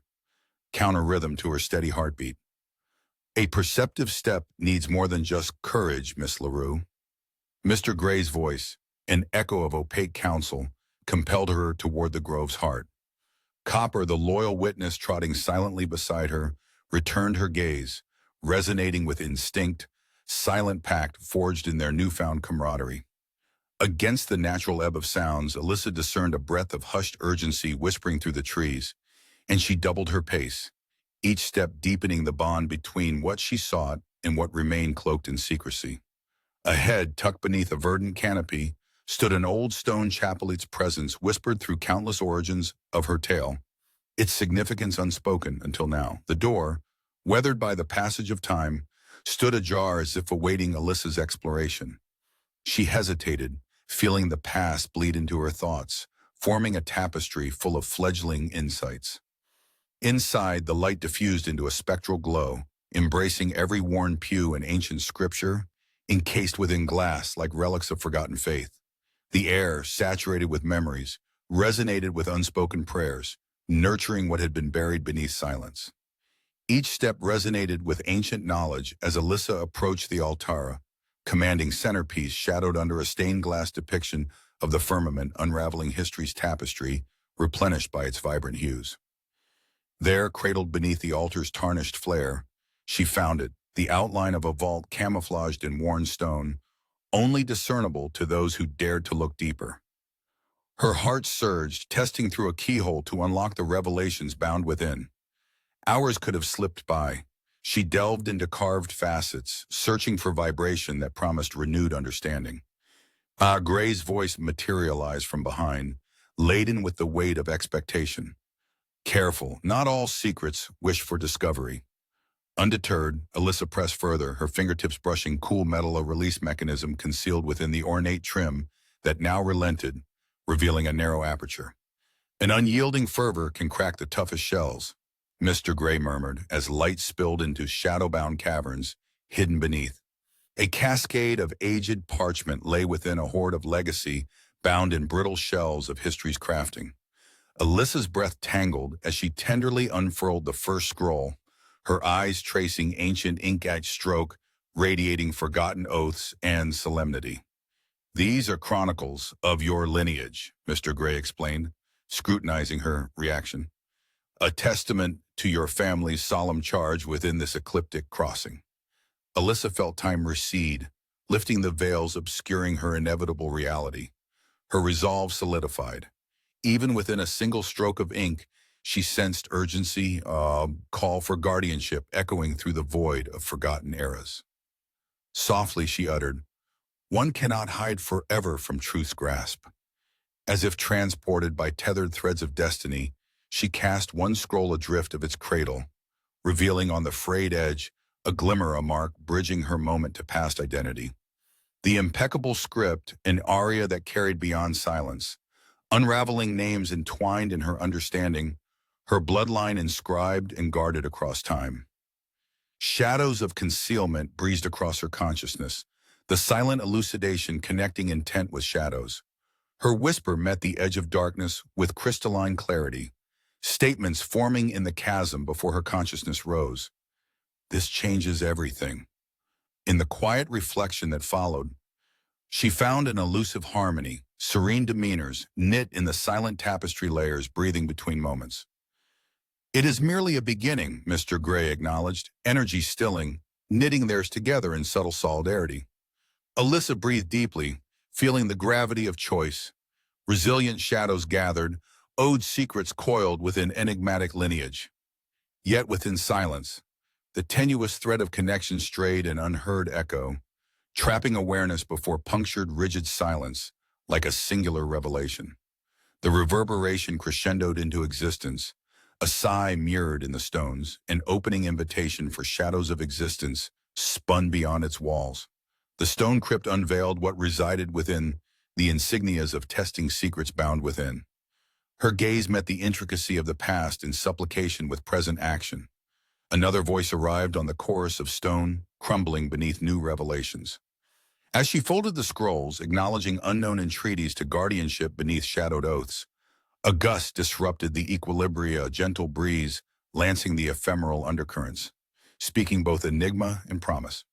counter-rhythm to her steady heartbeat. "A perceptive step needs more than just courage, Miss LaRue." Mr. Gray's voice, an echo of opaque counsel, compelled her toward the grove's heart. Copper, the loyal witness trotting silently beside her, returned her gaze, resonating with instinct, silent pact forged in their newfound camaraderie. Against the natural ebb of sounds, Alyssa discerned a breath of hushed urgency whispering through the trees, and she doubled her pace, each step deepening the bond between what she sought and what remained cloaked in secrecy. Ahead, tucked beneath a verdant canopy, stood an old stone chapel, its presence whispered through countless origins of her tale, its significance unspoken until now. The door, weathered by the passage of time, stood ajar as if awaiting Alyssa's exploration. She hesitated, feeling the past bleed into her thoughts, forming a tapestry full of fledgling insights. Inside, the light diffused into a spectral glow, embracing every worn pew and ancient scripture, encased within glass like relics of forgotten faith. The air, saturated with memories, resonated with unspoken prayers, nurturing what had been buried beneath silence. Each step resonated with ancient knowledge as Alyssa approached the altar, commanding centerpiece shadowed under a stained glass depiction of the firmament unraveling history's tapestry, replenished by its vibrant hues. There, cradled beneath the altar's tarnished flare, she found it, the outline of a vault camouflaged in worn stone, only discernible to those who dared to look deeper. Her heart surged, testing through a keyhole to unlock the revelations bound within. Hours could have slipped by. She delved into carved facets, searching for vibration that promised renewed understanding. Gray's voice materialized from behind, laden with the weight of expectation. "Careful, not all secrets wish for discovery." Undeterred, Alyssa pressed further, her fingertips brushing cool metal, a release mechanism concealed within the ornate trim that now relented, revealing a narrow aperture. An unyielding fervor can crack the toughest shells. Mr. Gray murmured as light spilled into shadow-bound caverns hidden beneath. A cascade of aged parchment lay within a hoard of legacy bound in brittle shells of history's crafting. Alyssa's breath tangled as she tenderly unfurled the first scroll, her eyes tracing ancient ink-etched stroke, radiating forgotten oaths and solemnity. "These are chronicles of your lineage," Mr. Gray explained, scrutinizing her reaction. "A testament to your family's solemn charge within this ecliptic crossing." Alyssa felt time recede, lifting the veils obscuring her inevitable reality. Her resolve solidified. Even within a single stroke of ink, she sensed urgency, a call for guardianship echoing through the void of forgotten eras. Softly she uttered, "One cannot hide forever from truth's grasp." As if transported by tethered threads of destiny, she cast one scroll adrift of its cradle, revealing on the frayed edge a glimmer, a mark bridging her moment to past identity. The impeccable script, an aria that carried beyond silence, unraveling names entwined in her understanding, her bloodline inscribed and guarded across time. Shadows of concealment breezed across her consciousness, the silent elucidation connecting intent with shadows. Her whisper met the edge of darkness with crystalline clarity, statements forming in the chasm before her consciousness rose. "This changes everything." In the quiet reflection that followed, she found an elusive harmony, serene demeanors knit in the silent tapestry layers breathing between moments. "It is merely a beginning," Mr. Gray acknowledged, energy stilling, knitting theirs together in subtle solidarity. Alyssa breathed deeply, feeling the gravity of choice. Resilient shadows gathered, owed secrets coiled within enigmatic lineage. Yet within silence, the tenuous thread of connection strayed an unheard echo, trapping awareness before punctured rigid silence like a singular revelation. The reverberation crescendoed into existence, a sigh mirrored in the stones, an opening invitation for shadows of existence spun beyond its walls. The stone crypt unveiled what resided within, the insignias of testing secrets bound within. Her gaze met the intricacy of the past in supplication with present action. Another voice arrived on the chorus of stone, crumbling beneath new revelations. As she folded the scrolls, acknowledging unknown entreaties to guardianship beneath shadowed oaths, a gust disrupted the equilibria, a gentle breeze lancing the ephemeral undercurrents, speaking both enigma and promise.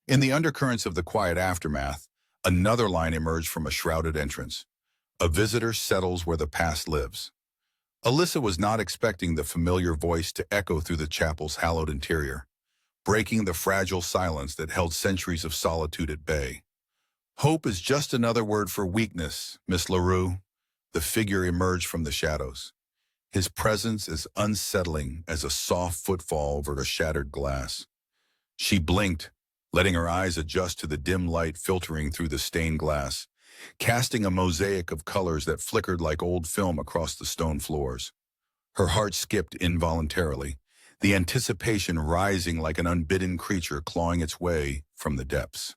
In the undercurrents of the quiet aftermath, another line emerged from a shrouded entrance. "A visitor settles where the past lives." Alyssa was not expecting the familiar voice to echo through the chapel's hallowed interior, breaking the fragile silence that held centuries of solitude at bay. "Hope is just another word for weakness, Miss LaRue." The figure emerged from the shadows, his presence as unsettling as a soft footfall over a shattered glass. She blinked, letting her eyes adjust to the dim light filtering through the stained glass, casting a mosaic of colors that flickered like old film across the stone floors. Her heart skipped involuntarily, the anticipation rising like an unbidden creature clawing its way from the depths.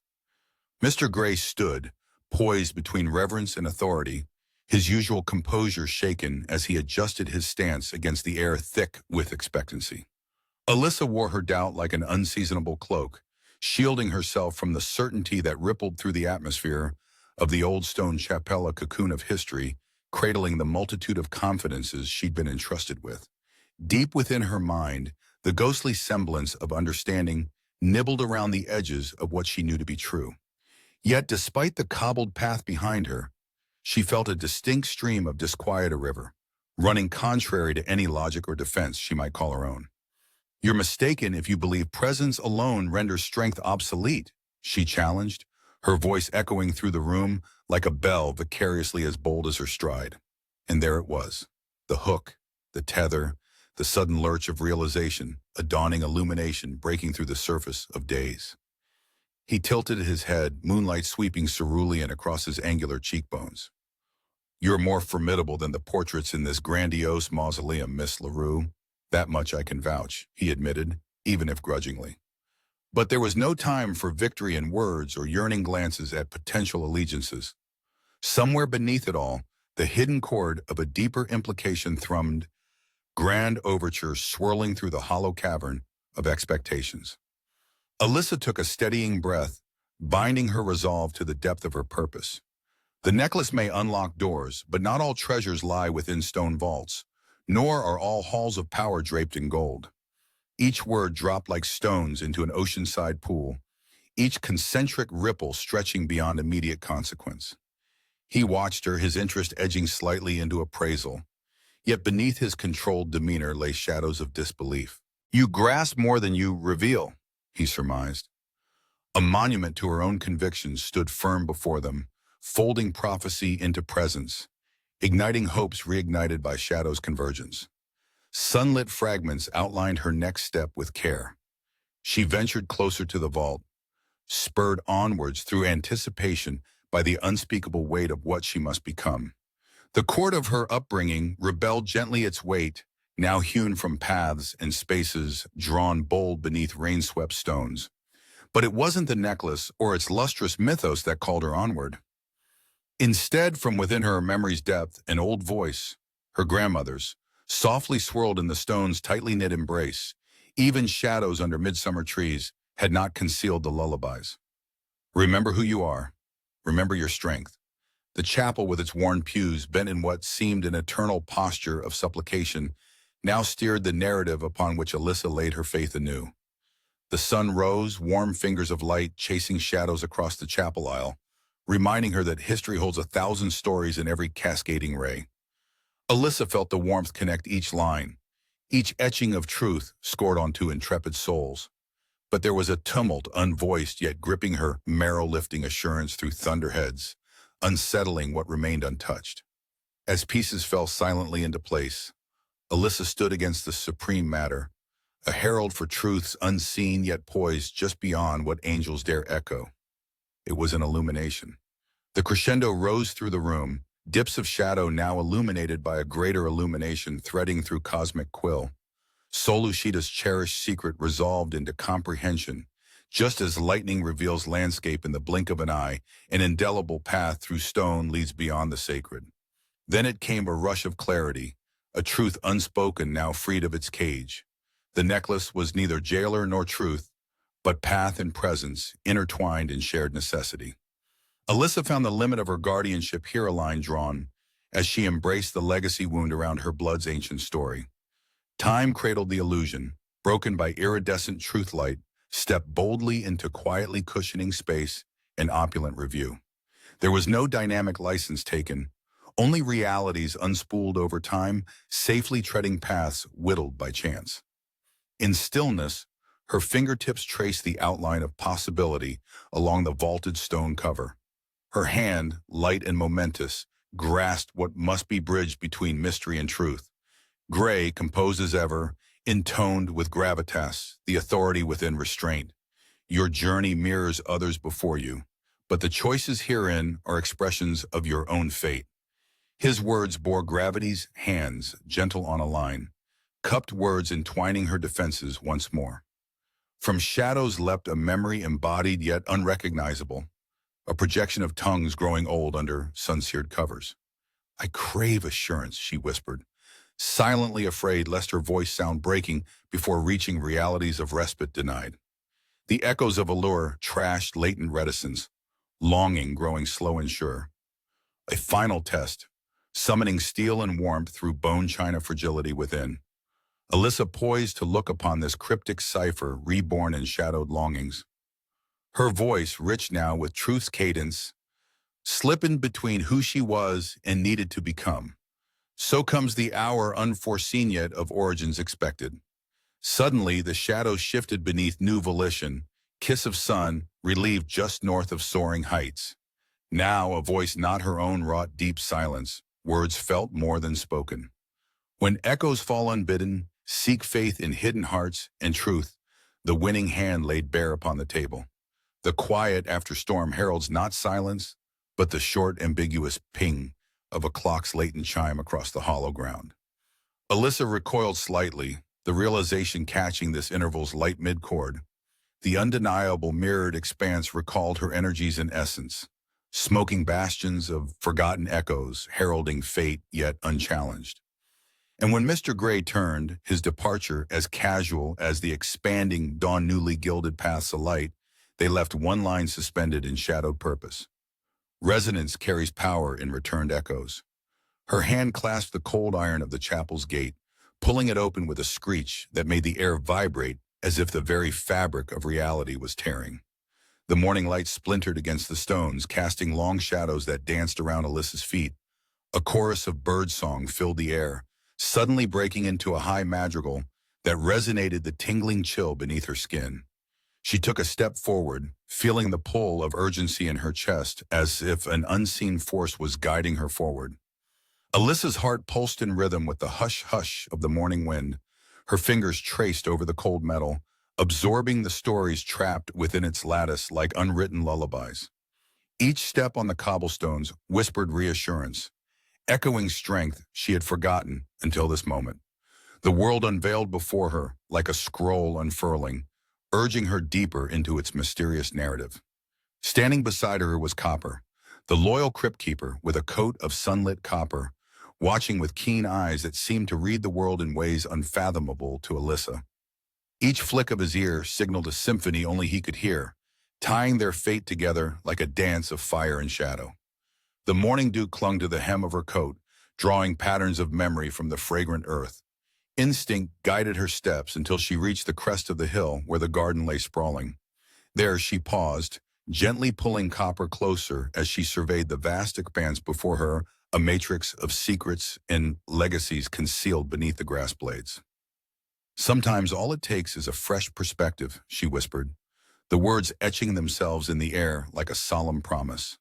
Mr. Gray stood, poised between reverence and authority, his usual composure shaken as he adjusted his stance against the air thick with expectancy. Alyssa wore her doubt like an unseasonable cloak, shielding herself from the certainty that rippled through the atmosphere of the old stone chapel, a cocoon of history, cradling the multitude of confidences she'd been entrusted with. Deep within her mind, the ghostly semblance of understanding nibbled around the edges of what she knew to be true. Yet despite the cobbled path behind her, she felt a distinct stream of disquiet, a river, running contrary to any logic or defense she might call her own. "You're mistaken if you believe presence alone renders strength obsolete," she challenged, her voice echoing through the room like a bell vicariously as bold as her stride. And there it was, the hook, the tether, the sudden lurch of realization, a dawning illumination breaking through the surface of days. He tilted his head, moonlight sweeping cerulean across his angular cheekbones. "You're more formidable than the portraits in this grandiose mausoleum, Miss LaRue. That much I can vouch," he admitted, even if grudgingly. But there was no time for victory in words or yearning glances at potential allegiances. Somewhere beneath it all, the hidden chord of a deeper implication thrummed, grand overture swirling through the hollow cavern of expectations. Alyssa took a steadying breath, binding her resolve to the depth of her purpose. The necklace may unlock doors, but not all treasures lie within stone vaults, nor are all halls of power draped in gold. Each word dropped like stones into an oceanside pool, each concentric ripple stretching beyond immediate consequence. He watched her, his interest edging slightly into appraisal, yet beneath his controlled demeanor lay shadows of disbelief. "You grasp more than you reveal," he surmised. A monument to her own convictions stood firm before them, folding prophecy into presence, igniting hopes reignited by shadows' convergence. Sunlit fragments outlined her next step with care. She ventured closer to the vault, spurred onwards through anticipation by the unspeakable weight of what she must become. The cord of her upbringing rebelled gently its weight, now hewn from paths and spaces drawn bold beneath rain-swept stones. But it wasn't the necklace or its lustrous mythos that called her onward. Instead, from within her memory's depth, an old voice, her grandmother's, softly swirled in the stone's tightly knit embrace. Even shadows under midsummer trees had not concealed the lullabies. "Remember who you are. Remember your strength." The chapel with its worn pews bent in what seemed an eternal posture of supplication now steered the narrative upon which Alyssa laid her faith anew. The sun rose, warm fingers of light chasing shadows across the chapel aisle, reminding her that history holds 1,000 stories in every cascading ray. Alyssa felt the warmth connect each line, each etching of truth scored onto intrepid souls. But there was a tumult unvoiced yet gripping her marrow-lifting assurance through thunderheads, unsettling what remained untouched. As pieces fell silently into place, Alyssa stood against the supreme matter, a herald for truths unseen yet poised just beyond what angels dare echo. It was an illumination. The crescendo rose through the room, dips of shadow now illuminated by a greater illumination threading through cosmic quill. Solushida's cherished secret resolved into comprehension, just as lightning reveals landscape in the blink of an eye, an indelible path through stone leads beyond the sacred. Then it came a rush of clarity, a truth unspoken now freed of its cage. The necklace was neither jailer nor truth, but path and presence intertwined in shared necessity. Alyssa found the limit of her guardianship here, a line drawn, as she embraced the legacy wound around her blood's ancient story. Time cradled the illusion, broken by iridescent truth light, stepped boldly into quietly cushioning space and opulent review. There was no dynamic license taken, only realities unspooled over time, safely treading paths whittled by chance. In stillness, her fingertips traced the outline of possibility along the vaulted stone cover. Her hand, light and momentous, grasped what must be bridged between mystery and truth. Gray, composed as ever, intoned with gravitas, the authority within restraint. Your journey mirrors others before you, but the choices herein are expressions of your own fate. His words bore gravity's hands, gentle on a line, cupped words entwining her defenses once more. From shadows leapt a memory embodied yet unrecognizable, a projection of tongues growing old under sun-seared covers. "I crave assurance," she whispered, silently afraid lest her voice sound breaking before reaching realities of respite denied. The echoes of allure trashed latent reticence, longing growing slow and sure. A final test, summoning steel and warmth through bone china fragility within. Alyssa poised to look upon this cryptic cipher reborn in shadowed longings. Her voice, rich now with truth's cadence, slipping between who she was and needed to become. So comes the hour unforeseen yet of origins expected. Suddenly, the shadows shifted beneath new volition, kiss of sun, relieved just north of soaring heights. Now, a voice not her own wrought deep silence, words felt more than spoken. When echoes fall unbidden, seek faith in hidden hearts and truth, the winning hand laid bare upon the table. The quiet after storm heralds not silence, but the short, ambiguous ping of a clock's latent chime across the hollow ground. Alyssa recoiled slightly, the realization catching this interval's light mid-chord. The undeniable mirrored expanse recalled her energies in essence, smoking bastions of forgotten echoes, heralding fate yet unchallenged. And when Mr. Gray turned, his departure as casual as the expanding, dawn-newly gilded paths alight, they left one line suspended in shadowed purpose. Resonance carries power in returned echoes. Her hand clasped the cold iron of the chapel's gate, pulling it open with a screech that made the air vibrate as if the very fabric of reality was tearing. The morning light splintered against the stones, casting long shadows that danced around Alyssa's feet. A chorus of birdsong filled the air, suddenly breaking into a high madrigal that resonated the tingling chill beneath her skin. She took a step forward, feeling the pull of urgency in her chest as if an unseen force was guiding her forward. Alyssa's heart pulsed in rhythm with the hush-hush of the morning wind. Her fingers traced over the cold metal, absorbing the stories trapped within its lattice like unwritten lullabies. Each step on the cobblestones whispered reassurance, echoing strength she had forgotten until this moment. The world unveiled before her like a scroll unfurling, urging her deeper into its mysterious narrative. Standing beside her was Copper, the loyal crypt keeper with a coat of sunlit copper, watching with keen eyes that seemed to read the world in ways unfathomable to Alyssa. Each flick of his ear signaled a symphony only he could hear, tying their fate together like a dance of fire and shadow. The morning dew clung to the hem of her coat, drawing patterns of memory from the fragrant earth. Instinct guided her steps until she reached the crest of the hill where the garden lay sprawling. There she paused, gently pulling Copper closer as she surveyed the vast expanse before her, a matrix of secrets and legacies concealed beneath the grass blades. "Sometimes all it takes is a fresh perspective," she whispered, the words etching themselves in the air like a solemn promise.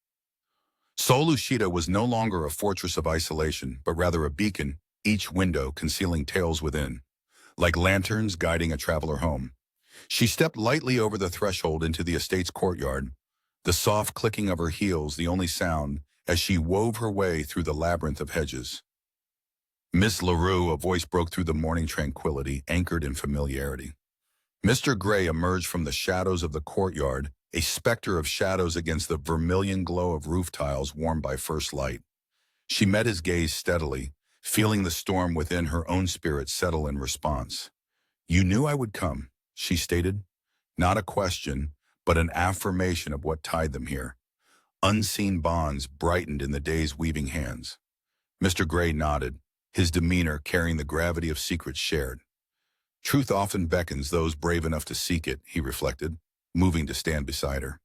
Solushita was no longer a fortress of isolation, but rather a beacon, each window concealing tales within, like lanterns guiding a traveler home. She stepped lightly over the threshold into the estate's courtyard, the soft clicking of her heels the only sound as she wove her way through the labyrinth of hedges. "Miss LaRue," a voice broke through the morning tranquility, anchored in familiarity. Mr. Gray emerged from the shadows of the courtyard, a specter of shadows against the vermilion glow of roof tiles warmed by first light. She met his gaze steadily, feeling the storm within her own spirit settle in response. "You knew I would come," she stated. Not a question, but an affirmation of what tied them here. Unseen bonds brightened in the day's weaving hands. Mr. Gray nodded, his demeanor carrying the gravity of secrets shared. "Truth often beckons those brave enough to seek it," he reflected, moving to stand beside her.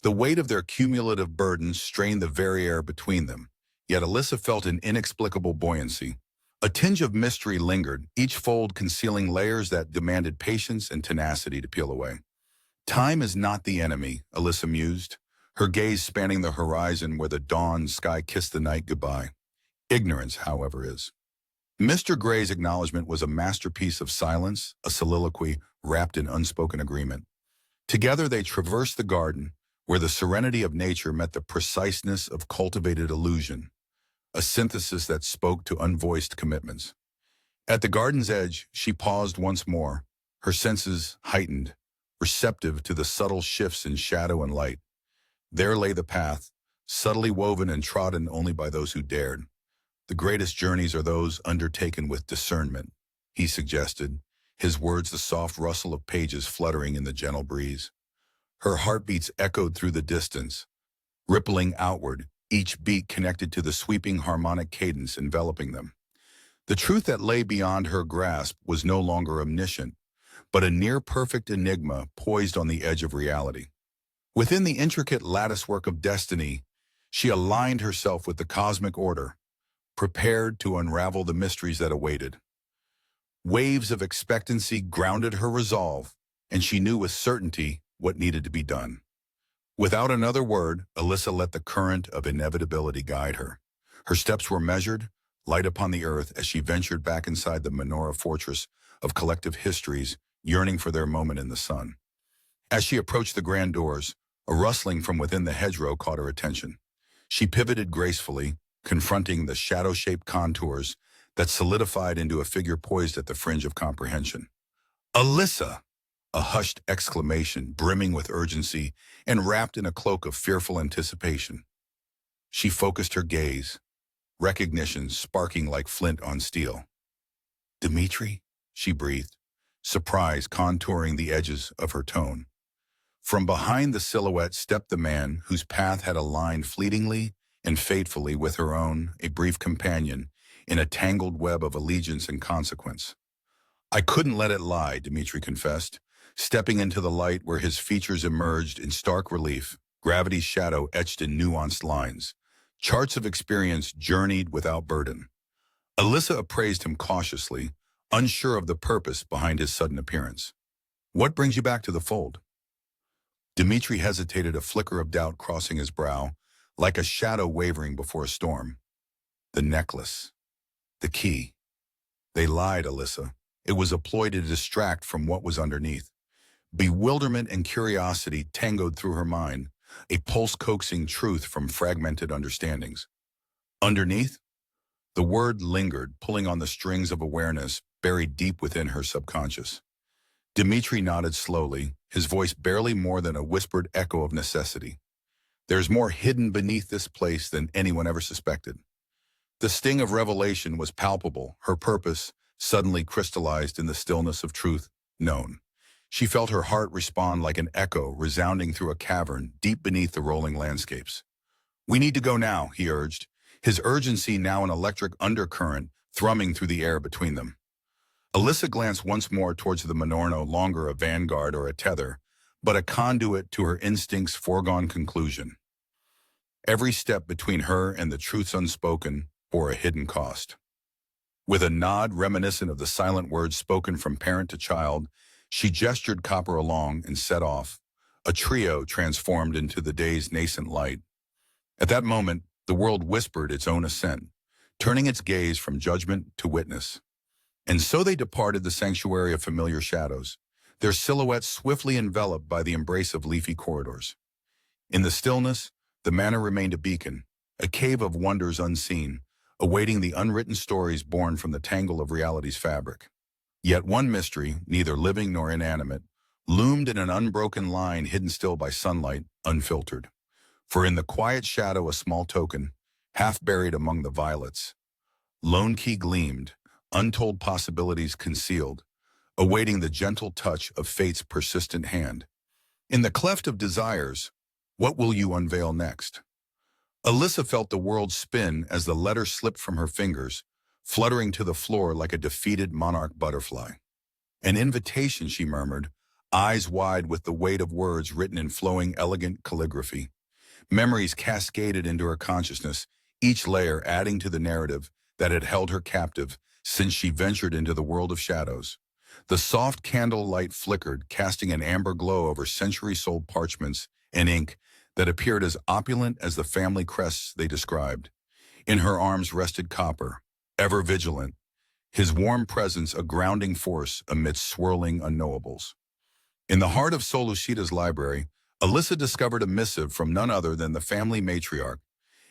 The weight of their cumulative burdens strained the very air between them, yet Alyssa felt an inexplicable buoyancy. A tinge of mystery lingered, each fold concealing layers that demanded patience and tenacity to peel away. "Time is not the enemy," Alyssa mused, her gaze spanning the horizon where the dawn sky kissed the night goodbye. "Ignorance, however, is." Mr. Gray's acknowledgement was a masterpiece of silence, a soliloquy wrapped in unspoken agreement. Together they traversed the garden, where the serenity of nature met the preciseness of cultivated illusion, a synthesis that spoke to unvoiced commitments. At the garden's edge, she paused once more, her senses heightened, receptive to the subtle shifts in shadow and light. There lay the path, subtly woven and trodden only by those who dared. "The greatest journeys are those undertaken with discernment," he suggested, his words the soft rustle of pages fluttering in the gentle breeze. Her heartbeats echoed through the distance, rippling outward, each beat connected to the sweeping harmonic cadence enveloping them. The truth that lay beyond her grasp was no longer omniscient, but a near-perfect enigma poised on the edge of reality. Within the intricate latticework of destiny, she aligned herself with the cosmic order, prepared to unravel the mysteries that awaited. Waves of expectancy grounded her resolve, and she knew with certainty what needed to be done. Without another word, Alyssa let the current of inevitability guide her. Her steps were measured, light upon the earth, as she ventured back inside the menorah fortress of collective histories, yearning for their moment in the sun. As she approached the grand doors, a rustling from within the hedgerow caught her attention. She pivoted gracefully, confronting the shadow-shaped contours that solidified into a figure poised at the fringe of comprehension. "Alyssa!" A hushed exclamation, brimming with urgency and wrapped in a cloak of fearful anticipation. She focused her gaze, recognition sparking like flint on steel. Dimitri? She breathed, surprise contouring the edges of her tone. From behind the silhouette stepped the man whose path had aligned fleetingly and fatefully with her own, a brief companion, in a tangled web of allegiance and consequence. I couldn't let it lie, Dimitri confessed, stepping into the light where his features emerged in stark relief, gravity's shadow etched in nuanced lines. Charts of experience journeyed without burden. Alyssa appraised him cautiously, unsure of the purpose behind his sudden appearance. What brings you back to the fold? Dimitri hesitated, a flicker of doubt crossing his brow, like a shadow wavering before a storm. The necklace. The key. They lied, Alyssa. It was a ploy to distract from what was underneath. Bewilderment and curiosity tangoed through her mind, a pulse-coaxing truth from fragmented understandings. Underneath? The word lingered, pulling on the strings of awareness buried deep within her subconscious. Dimitri nodded slowly, his voice barely more than a whispered echo of necessity. There's more hidden beneath this place than anyone ever suspected. The sting of revelation was palpable, her purpose suddenly crystallized in the stillness of truth known. She felt her heart respond like an echo resounding through a cavern deep beneath the rolling landscapes. We need to go now, he urged, his urgency now an electric undercurrent thrumming through the air between them. Alyssa glanced once more towards the manor, no longer a vanguard or a tether, but a conduit to her instinct's foregone conclusion. Every step between her and the truths unspoken bore a hidden cost. With a nod reminiscent of the silent words spoken from parent to child, she gestured Copper along and set off, a trio transformed into the day's nascent light. At that moment, the world whispered its own assent, turning its gaze from judgment to witness. And so they departed the sanctuary of familiar shadows, their silhouettes swiftly enveloped by the embrace of leafy corridors. In the stillness, the manor remained a beacon, a cave of wonders unseen, awaiting the unwritten stories born from the tangle of reality's fabric. Yet one mystery, neither living nor inanimate, loomed in an unbroken line hidden still by sunlight, unfiltered. For in the quiet shadow a small token, half buried among the violets. Lone key gleamed, untold possibilities concealed, awaiting the gentle touch of fate's persistent hand. In the cleft of desires, what will you unveil next? Alyssa felt the world spin as the letter slipped from her fingers, fluttering to the floor like a defeated monarch butterfly. An invitation, she murmured, eyes wide with the weight of words written in flowing, elegant calligraphy. Memories cascaded into her consciousness, each layer adding to the narrative that had held her captive since she ventured into the world of shadows. The soft candle light flickered, casting an amber glow over century-old parchments and ink that appeared as opulent as the family crests they described. In her arms rested Copper, ever vigilant, his warm presence a grounding force amidst swirling unknowables. In the heart of Solucita's library, Alyssa discovered a missive from none other than the family matriarch,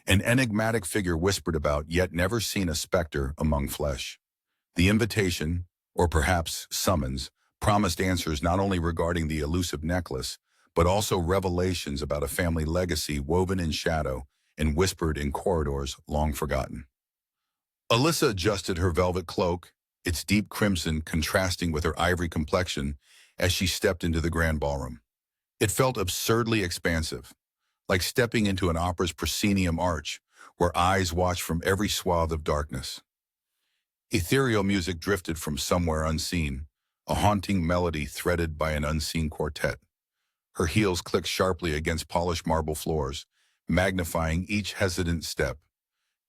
an enigmatic figure whispered about yet never seen, a specter among flesh. The invitation, or perhaps summons, promised answers not only regarding the elusive necklace, but also revelations about a family legacy woven in shadow and whispered in corridors long forgotten. Alyssa adjusted her velvet cloak, its deep crimson contrasting with her ivory complexion, as she stepped into the grand ballroom. It felt absurdly expansive, like stepping into an opera's proscenium arch, where eyes watched from every swath of darkness. Ethereal music drifted from somewhere unseen, a haunting melody threaded by an unseen quartet. Her heels clicked sharply against polished marble floors, magnifying each hesitant step,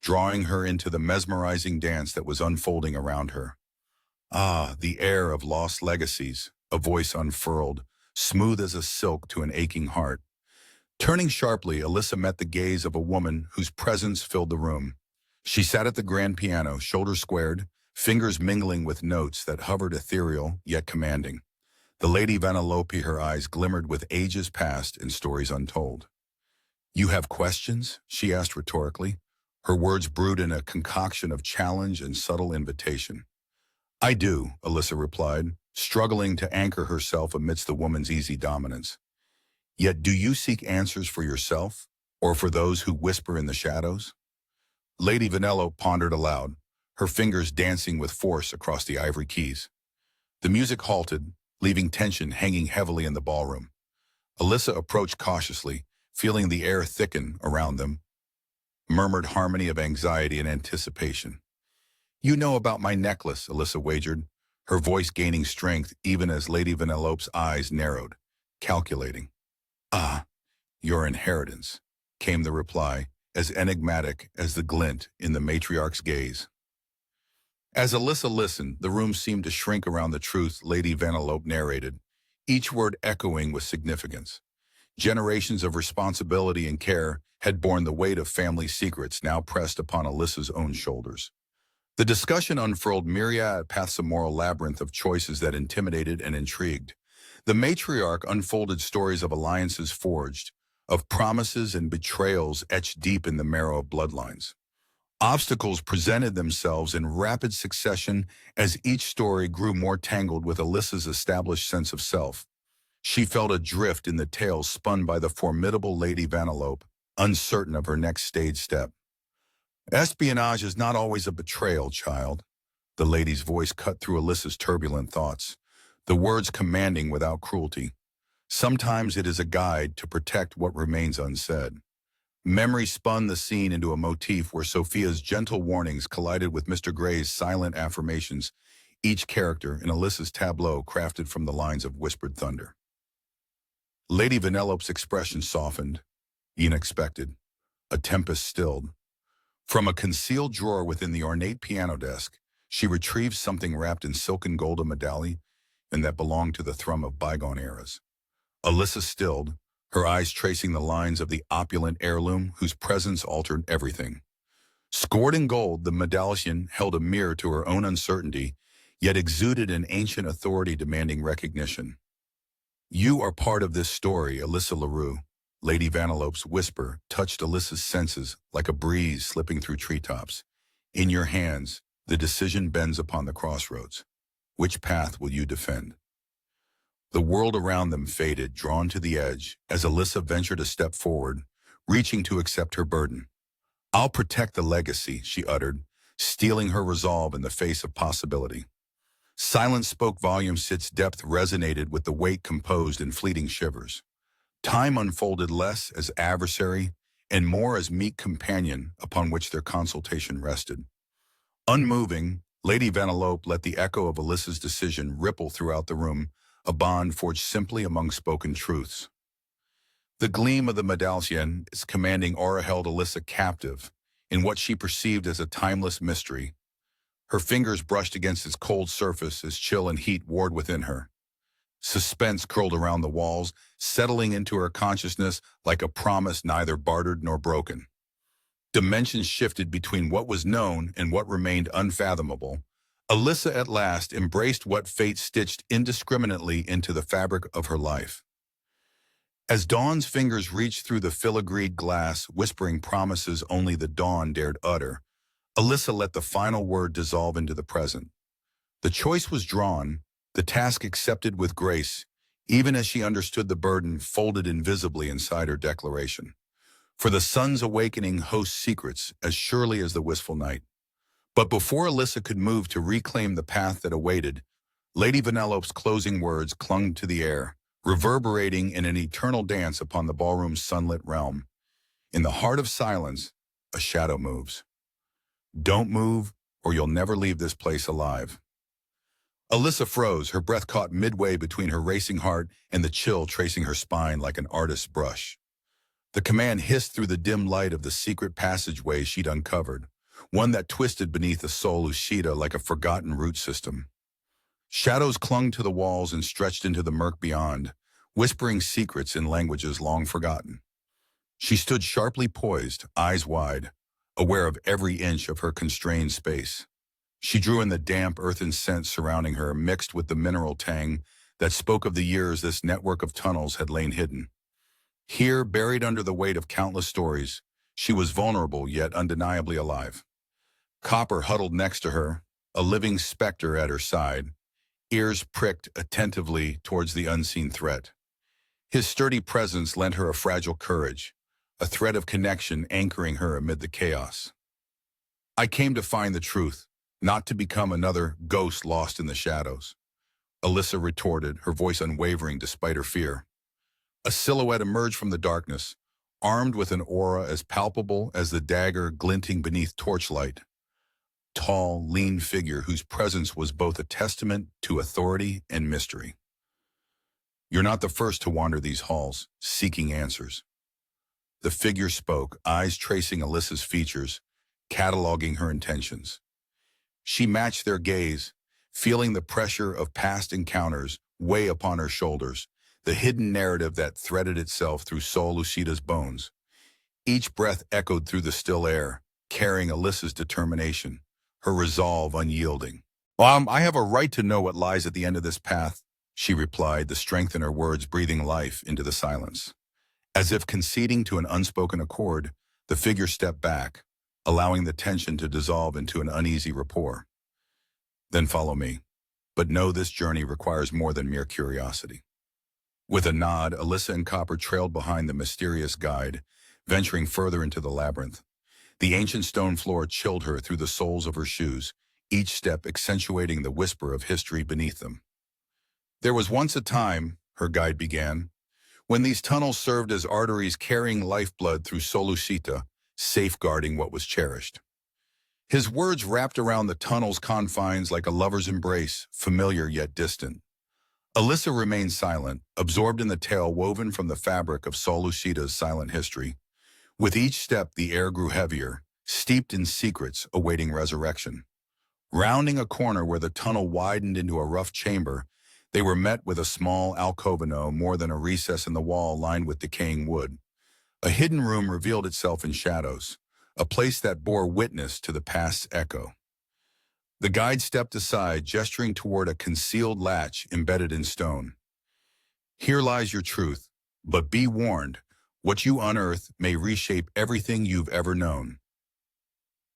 drawing her into the mesmerizing dance that was unfolding around her. Ah, the air of lost legacies, a voice unfurled, smooth as a silk to an aching heart. Turning sharply, Alyssa met the gaze of a woman whose presence filled the room. She sat at the grand piano, shoulders squared, fingers mingling with notes that hovered ethereal yet commanding. The Lady Vanellope, her eyes glimmered with ages past and stories untold. "You have questions?" she asked rhetorically, her words brewed in a concoction of challenge and subtle invitation. "I do," Alyssa replied, struggling to anchor herself amidst the woman's easy dominance. "Yet do you seek answers for yourself, or for those who whisper in the shadows?" Lady Vanellope pondered aloud, her fingers dancing with force across the ivory keys. The music halted, leaving tension hanging heavily in the ballroom. Alyssa approached cautiously, feeling the air thicken around them, murmured harmony of anxiety and anticipation. "You know about my necklace," Alyssa wagered, her voice gaining strength even as Lady Vanellope's eyes narrowed, calculating. "Ah, your inheritance," came the reply, as enigmatic as the glint in the matriarch's gaze. As Alyssa listened, the room seemed to shrink around the truth Lady Vanellope narrated, each word echoing with significance. Generations of responsibility and care had borne the weight of family secrets now pressed upon Alyssa's own shoulders. The discussion unfurled myriad paths, a moral labyrinth of choices that intimidated and intrigued. The matriarch unfolded stories of alliances forged, of promises and betrayals etched deep in the marrow of bloodlines. Obstacles presented themselves in rapid succession as each story grew more tangled with Alyssa's established sense of self. She felt adrift in the tale spun by the formidable Lady Vanellope, uncertain of her next stage step. "Espionage is not always a betrayal, child." The lady's voice cut through Alyssa's turbulent thoughts, the words commanding without cruelty. "Sometimes it is a guide to protect what remains unsaid." Memory spun the scene into a motif where Sophia's gentle warnings collided with Mr. Gray's silent affirmations, each character in Alyssa's tableau crafted from the lines of whispered thunder. Lady Vanellope's expression softened, unexpected, a tempest stilled. From a concealed drawer within the ornate piano desk, she retrieved something wrapped in silken gold, a medallion, and that belonged to the thrum of bygone eras. Alyssa stilled, her eyes tracing the lines of the opulent heirloom whose presence altered everything. Scored in gold, the medallion held a mirror to her own uncertainty, yet exuded an ancient authority demanding recognition. "You are part of this story, Alyssa LaRue." Lady Vanellope's whisper touched Alyssa's senses like a breeze slipping through treetops. "In your hands, the decision bends upon the crossroads. Which path will you defend?" The world around them faded, drawn to the edge, as Alyssa ventured a step forward, reaching to accept her burden. "I'll protect the legacy," she uttered, steeling her resolve in the face of possibility. Silence spoke volumes, its depth resonated with the weight composed in fleeting shivers. Time unfolded less as adversary and more as meek companion upon which their consultation rested. Unmoving, Lady Vanellope let the echo of Alyssa's decision ripple throughout the room, a bond forged simply among spoken truths. The gleam of the medallion's commanding aura held Alyssa captive in what she perceived as a timeless mystery. Her fingers brushed against its cold surface as chill and heat warred within her. Suspense curled around the walls, settling into her consciousness like a promise neither bartered nor broken. Dimensions shifted between what was known and what remained unfathomable. Alyssa at last embraced what fate stitched indiscriminately into the fabric of her life. As dawn's fingers reached through the filigreed glass, whispering promises only the dawn dared utter, Alyssa let the final word dissolve into the present. The choice was drawn, the task accepted with grace, even as she understood the burden folded invisibly inside her declaration. For the sun's awakening hosts secrets as surely as the wistful night. But before Alyssa could move to reclaim the path that awaited, Lady Vanellope's closing words clung to the air, reverberating in an eternal dance upon the ballroom's sunlit realm. "In the heart of silence, a shadow moves. Don't move, or you'll never leave this place alive." Alyssa froze, her breath caught midway between her racing heart and the chill tracing her spine like an artist's brush. The command hissed through the dim light of the secret passageway she'd uncovered, one that twisted beneath the soul Ushida like a forgotten root system. Shadows clung to the walls and stretched into the murk beyond, whispering secrets in languages long forgotten. She stood sharply poised, eyes wide, aware of every inch of her constrained space. She drew in the damp earthen scent surrounding her, mixed with the mineral tang that spoke of the years this network of tunnels had lain hidden. Here, buried under the weight of countless stories, she was vulnerable yet undeniably alive. Copper huddled next to her, a living specter at her side, ears pricked attentively towards the unseen threat. His sturdy presence lent her a fragile courage, a thread of connection anchoring her amid the chaos. "I came to find the truth," not to become another ghost lost in the shadows. Alyssa retorted, her voice unwavering despite her fear. A silhouette emerged from the darkness, armed with an aura as palpable as the dagger glinting beneath torchlight. Tall, lean figure whose presence was both a testament to authority and mystery. You're not the first to wander these halls, seeking answers. The figure spoke, eyes tracing Alyssa's features, cataloging her intentions. She matched their gaze, feeling the pressure of past encounters weigh upon her shoulders, the hidden narrative that threaded itself through Sol Lucida's bones. Each breath echoed through the still air, carrying Alyssa's determination, her resolve unyielding. I have a right to know what lies at the end of this path, she replied, the strength in her words breathing life into the silence. As if conceding to an unspoken accord, the figure stepped back, allowing the tension to dissolve into an uneasy rapport. Then follow me, but know this journey requires more than mere curiosity. With a nod, Alyssa and Copper trailed behind the mysterious guide, venturing further into the labyrinth. The ancient stone floor chilled her through the soles of her shoes, each step accentuating the whisper of history beneath them. There was once a time, her guide began, when these tunnels served as arteries carrying lifeblood through Sol Lucita, safeguarding what was cherished. His words wrapped around the tunnel's confines like a lover's embrace, familiar yet distant. Alyssa remained silent, absorbed in the tale woven from the fabric of Sol Lucita's silent history. With each step, the air grew heavier, steeped in secrets awaiting resurrection. Rounding a corner where the tunnel widened into a rough chamber, they were met with a small alcove, no more than a recess in the wall lined with decaying wood. A hidden room revealed itself in shadows, a place that bore witness to the past's echo. The guide stepped aside, gesturing toward a concealed latch embedded in stone. Here lies your truth, but be warned, what you unearth may reshape everything you've ever known.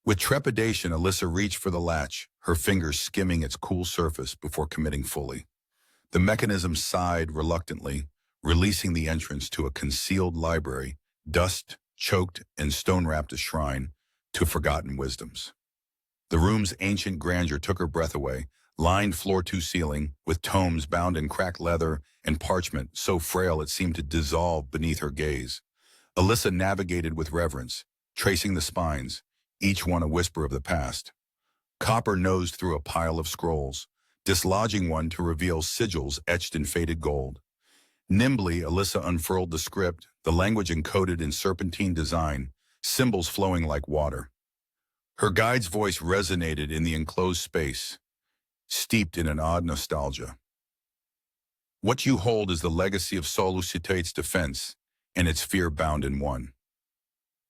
With trepidation, Alyssa reached for the latch, her fingers skimming its cool surface before committing fully. The mechanism sighed reluctantly, releasing the entrance to a concealed library, dust-choked and stone-wrapped a shrine to forgotten wisdoms. The room's ancient grandeur took her breath away, lined floor to ceiling, with tomes bound in cracked leather and parchment so frail it seemed to dissolve beneath her gaze. Alyssa navigated with reverence, tracing the spines, each one a whisper of the past. Copper nosed through a pile of scrolls, dislodging one to reveal sigils etched in faded gold. Nimbly, Alyssa unfurled the script, the language encoded in serpentine design, symbols flowing like water. Her guide's voice resonated in the enclosed space, steeped in an odd nostalgia. What you hold is the legacy of Sol Lucitate's defense, and its fear bound in one.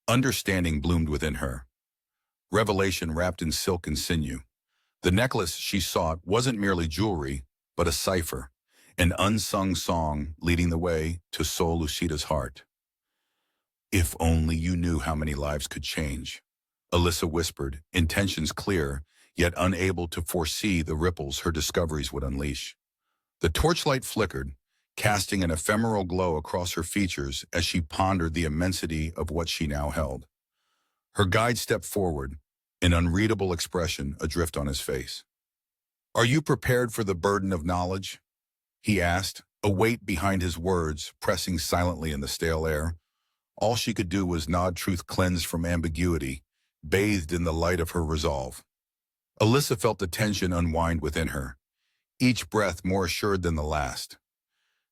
Understanding bloomed within her. Revelation wrapped in silk and sinew. The necklace she sought wasn't merely jewelry, but a cipher, an unsung song leading the way to Sol Lucita's heart. If only you knew how many lives could change, Alyssa whispered, intentions clear, yet unable to foresee the ripples her discoveries would unleash. The torchlight flickered, casting an ephemeral glow across her features as she pondered the immensity of what she now held. Her guide stepped forward, an unreadable expression adrift on his face. "Are you prepared for the burden of knowledge?" he asked, a weight behind his words pressing silently in the stale air. All she could do was nod, truth cleansed from ambiguity, bathed in the light of her resolve. Alyssa felt the tension unwind within her, each breath more assured than the last.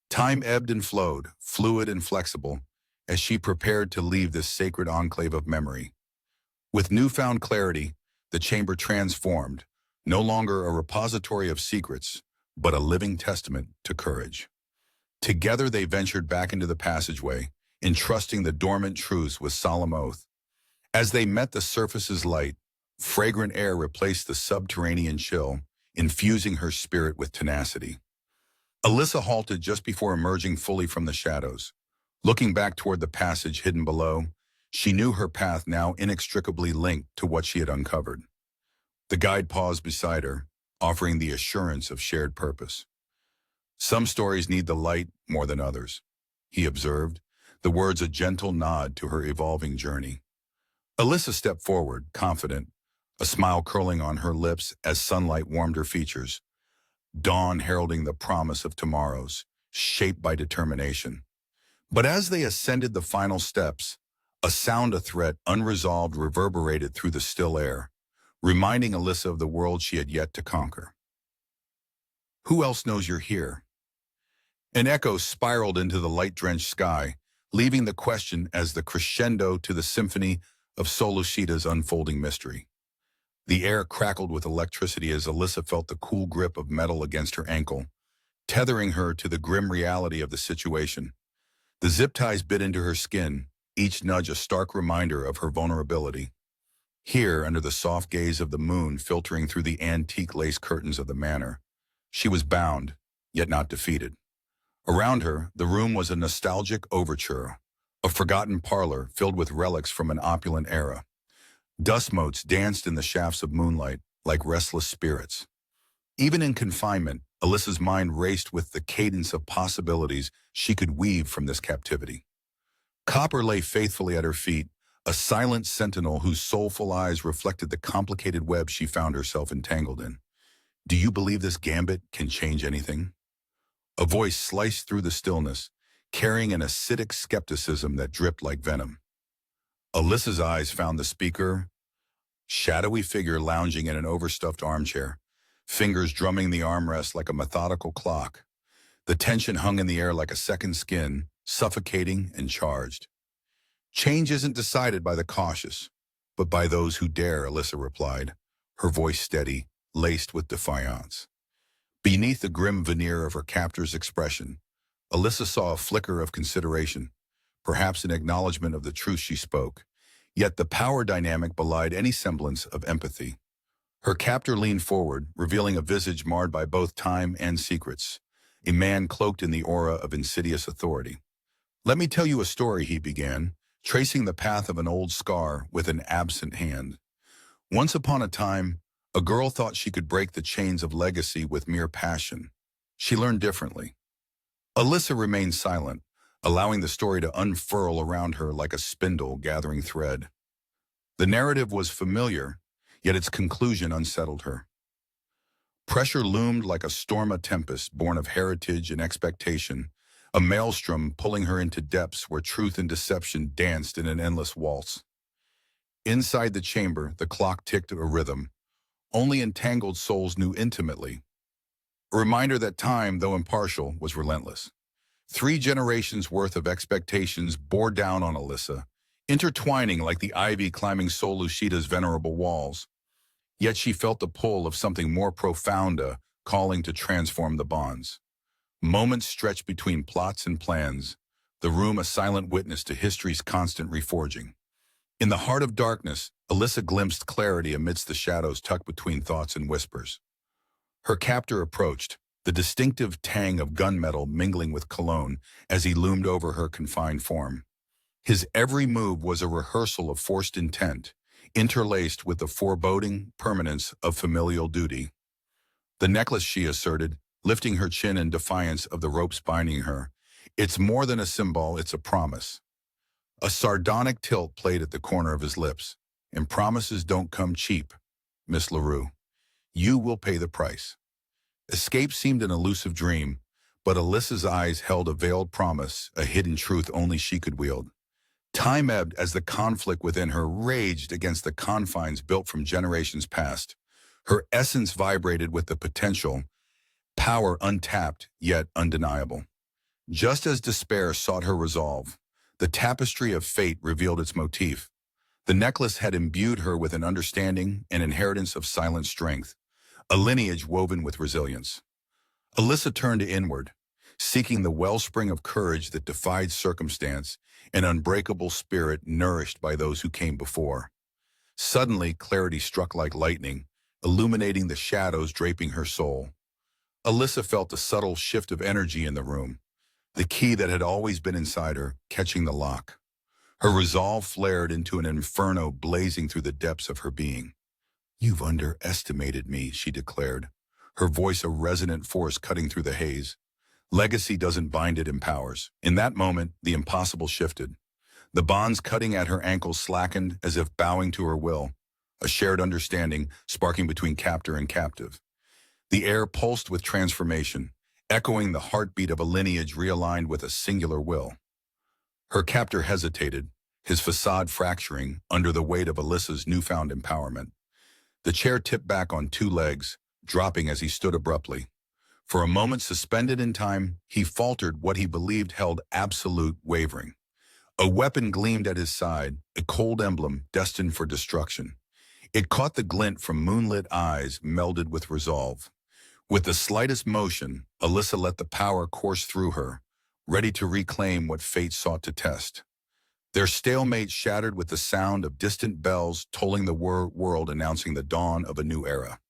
Time ebbed and flowed, fluid and flexible, as she prepared to leave this sacred enclave of memory. With newfound clarity, the chamber transformed, no longer a repository of secrets, but a living testament to courage. Together they ventured back into the passageway, entrusting the dormant truths with solemn oath. As they met the surface's light, fragrant air replaced the subterranean chill, infusing her spirit with tenacity. Alyssa halted just before emerging fully from the shadows. Looking back toward the passage hidden below, she knew her path now inextricably linked to what she had uncovered. The guide paused beside her, offering the assurance of shared purpose. "Some stories need the light more than others," he observed, the words a gentle nod to her evolving journey. Alyssa stepped forward, confident, a smile curling on her lips as sunlight warmed her features, dawn heralding the promise of tomorrows, shaped by determination. But as they ascended the final steps, a sound of threat unresolved reverberated through the still air, reminding Alyssa of the world she had yet to conquer. Who else knows you're here? An echo spiraled into the light-drenched sky, leaving the question as the crescendo to the symphony of Solushita's unfolding mystery. The air crackled with electricity as Alyssa felt the cool grip of metal against her ankle, tethering her to the grim reality of the situation. The zip ties bit into her skin, each nudge a stark reminder of her vulnerability. Here, under the soft gaze of the moon filtering through the antique lace curtains of the manor, she was bound, yet not defeated. Around her, the room was a nostalgic overture, a forgotten parlor filled with relics from an opulent era. Dust motes danced in the shafts of moonlight like restless spirits. Even in confinement, Alyssa's mind raced with the cadence of possibilities she could weave from this captivity. Copper lay faithfully at her feet, a silent sentinel whose soulful eyes reflected the complicated web she found herself entangled in. Do you believe this gambit can change anything? A voice sliced through the stillness, carrying an acidic skepticism that dripped like venom. Alyssa's eyes found the speaker, shadowy figure lounging in an overstuffed armchair, fingers drumming the armrest like a methodical clock. The tension hung in the air like a second skin, suffocating and charged. Change isn't decided by the cautious, but by those who dare, Alyssa replied, her voice steady, laced with defiance. Beneath the grim veneer of her captor's expression, Alyssa saw a flicker of consideration, perhaps an acknowledgement of the truth she spoke, yet the power dynamic belied any semblance of empathy. Her captor leaned forward, revealing a visage marred by both time and secrets, a man cloaked in the aura of insidious authority. Let me tell you a story, he began, tracing the path of an old scar with an absent hand. Once upon a time, a girl thought she could break the chains of legacy with mere passion. She learned differently. Alyssa remained silent, allowing the story to unfurl around her like a spindle gathering thread. The narrative was familiar, yet its conclusion unsettled her. Pressure loomed like a storm of tempest born of heritage and expectation, a maelstrom pulling her into depths where truth and deception danced in an endless waltz. Inside the chamber, the clock ticked a rhythm only entangled souls knew intimately, a reminder that time, though impartial, was relentless. 3 generations worth of expectations bore down on Alyssa, intertwining like the ivy climbing Solushita's venerable walls. Yet she felt the pull of something more profound, a calling to transform the bonds. Moments stretched between plots and plans, the room a silent witness to history's constant reforging. In the heart of darkness, Alyssa glimpsed clarity amidst the shadows tucked between thoughts and whispers. Her captor approached, the distinctive tang of gunmetal mingling with cologne as he loomed over her confined form. His every move was a rehearsal of forced intent, interlaced with the foreboding permanence of familial duty. The necklace, she asserted, lifting her chin in defiance of the ropes binding her. It's more than a symbol, it's a promise. A sardonic tilt played at the corner of his lips. And promises don't come cheap, Miss LaRue. You will pay the price. Escape seemed an elusive dream, but Alyssa's eyes held a veiled promise, a hidden truth only she could wield. Time ebbed as the conflict within her raged against the confines built from generations past. Her essence vibrated with the potential, power untapped yet undeniable. Just as despair sought her resolve, the tapestry of fate revealed its motif. The necklace had imbued her with an understanding and inheritance of silent strength, a lineage woven with resilience. Alyssa turned inward, seeking the wellspring of courage that defied circumstance, an unbreakable spirit nourished by those who came before. Suddenly, clarity struck like lightning, illuminating the shadows draping her soul. Alyssa felt a subtle shift of energy in the room, the key that had always been inside her, catching the lock. Her resolve flared into an inferno blazing through the depths of her being. You've underestimated me, she declared, her voice a resonant force cutting through the haze. Legacy doesn't bind, it empowers. In that moment, the impossible shifted. The bonds cutting at her ankles slackened as if bowing to her will. a shared understanding sparking between captor and captive. The air pulsed with transformation, echoing the heartbeat of a lineage realigned with a singular will. Her captor hesitated, his facade fracturing under the weight of Alyssa's newfound empowerment. The chair tipped back on two legs, dropping as he stood abruptly. For a moment suspended in time, he faltered what he believed held absolute wavering. A weapon gleamed at his side, a cold emblem destined for destruction. It caught the glint from moonlit eyes melded with resolve. With the slightest motion, Alyssa let the power course through her, ready to reclaim what fate sought to test. Their stalemate shattered with the sound of distant bells tolling the world announcing the dawn of a new era.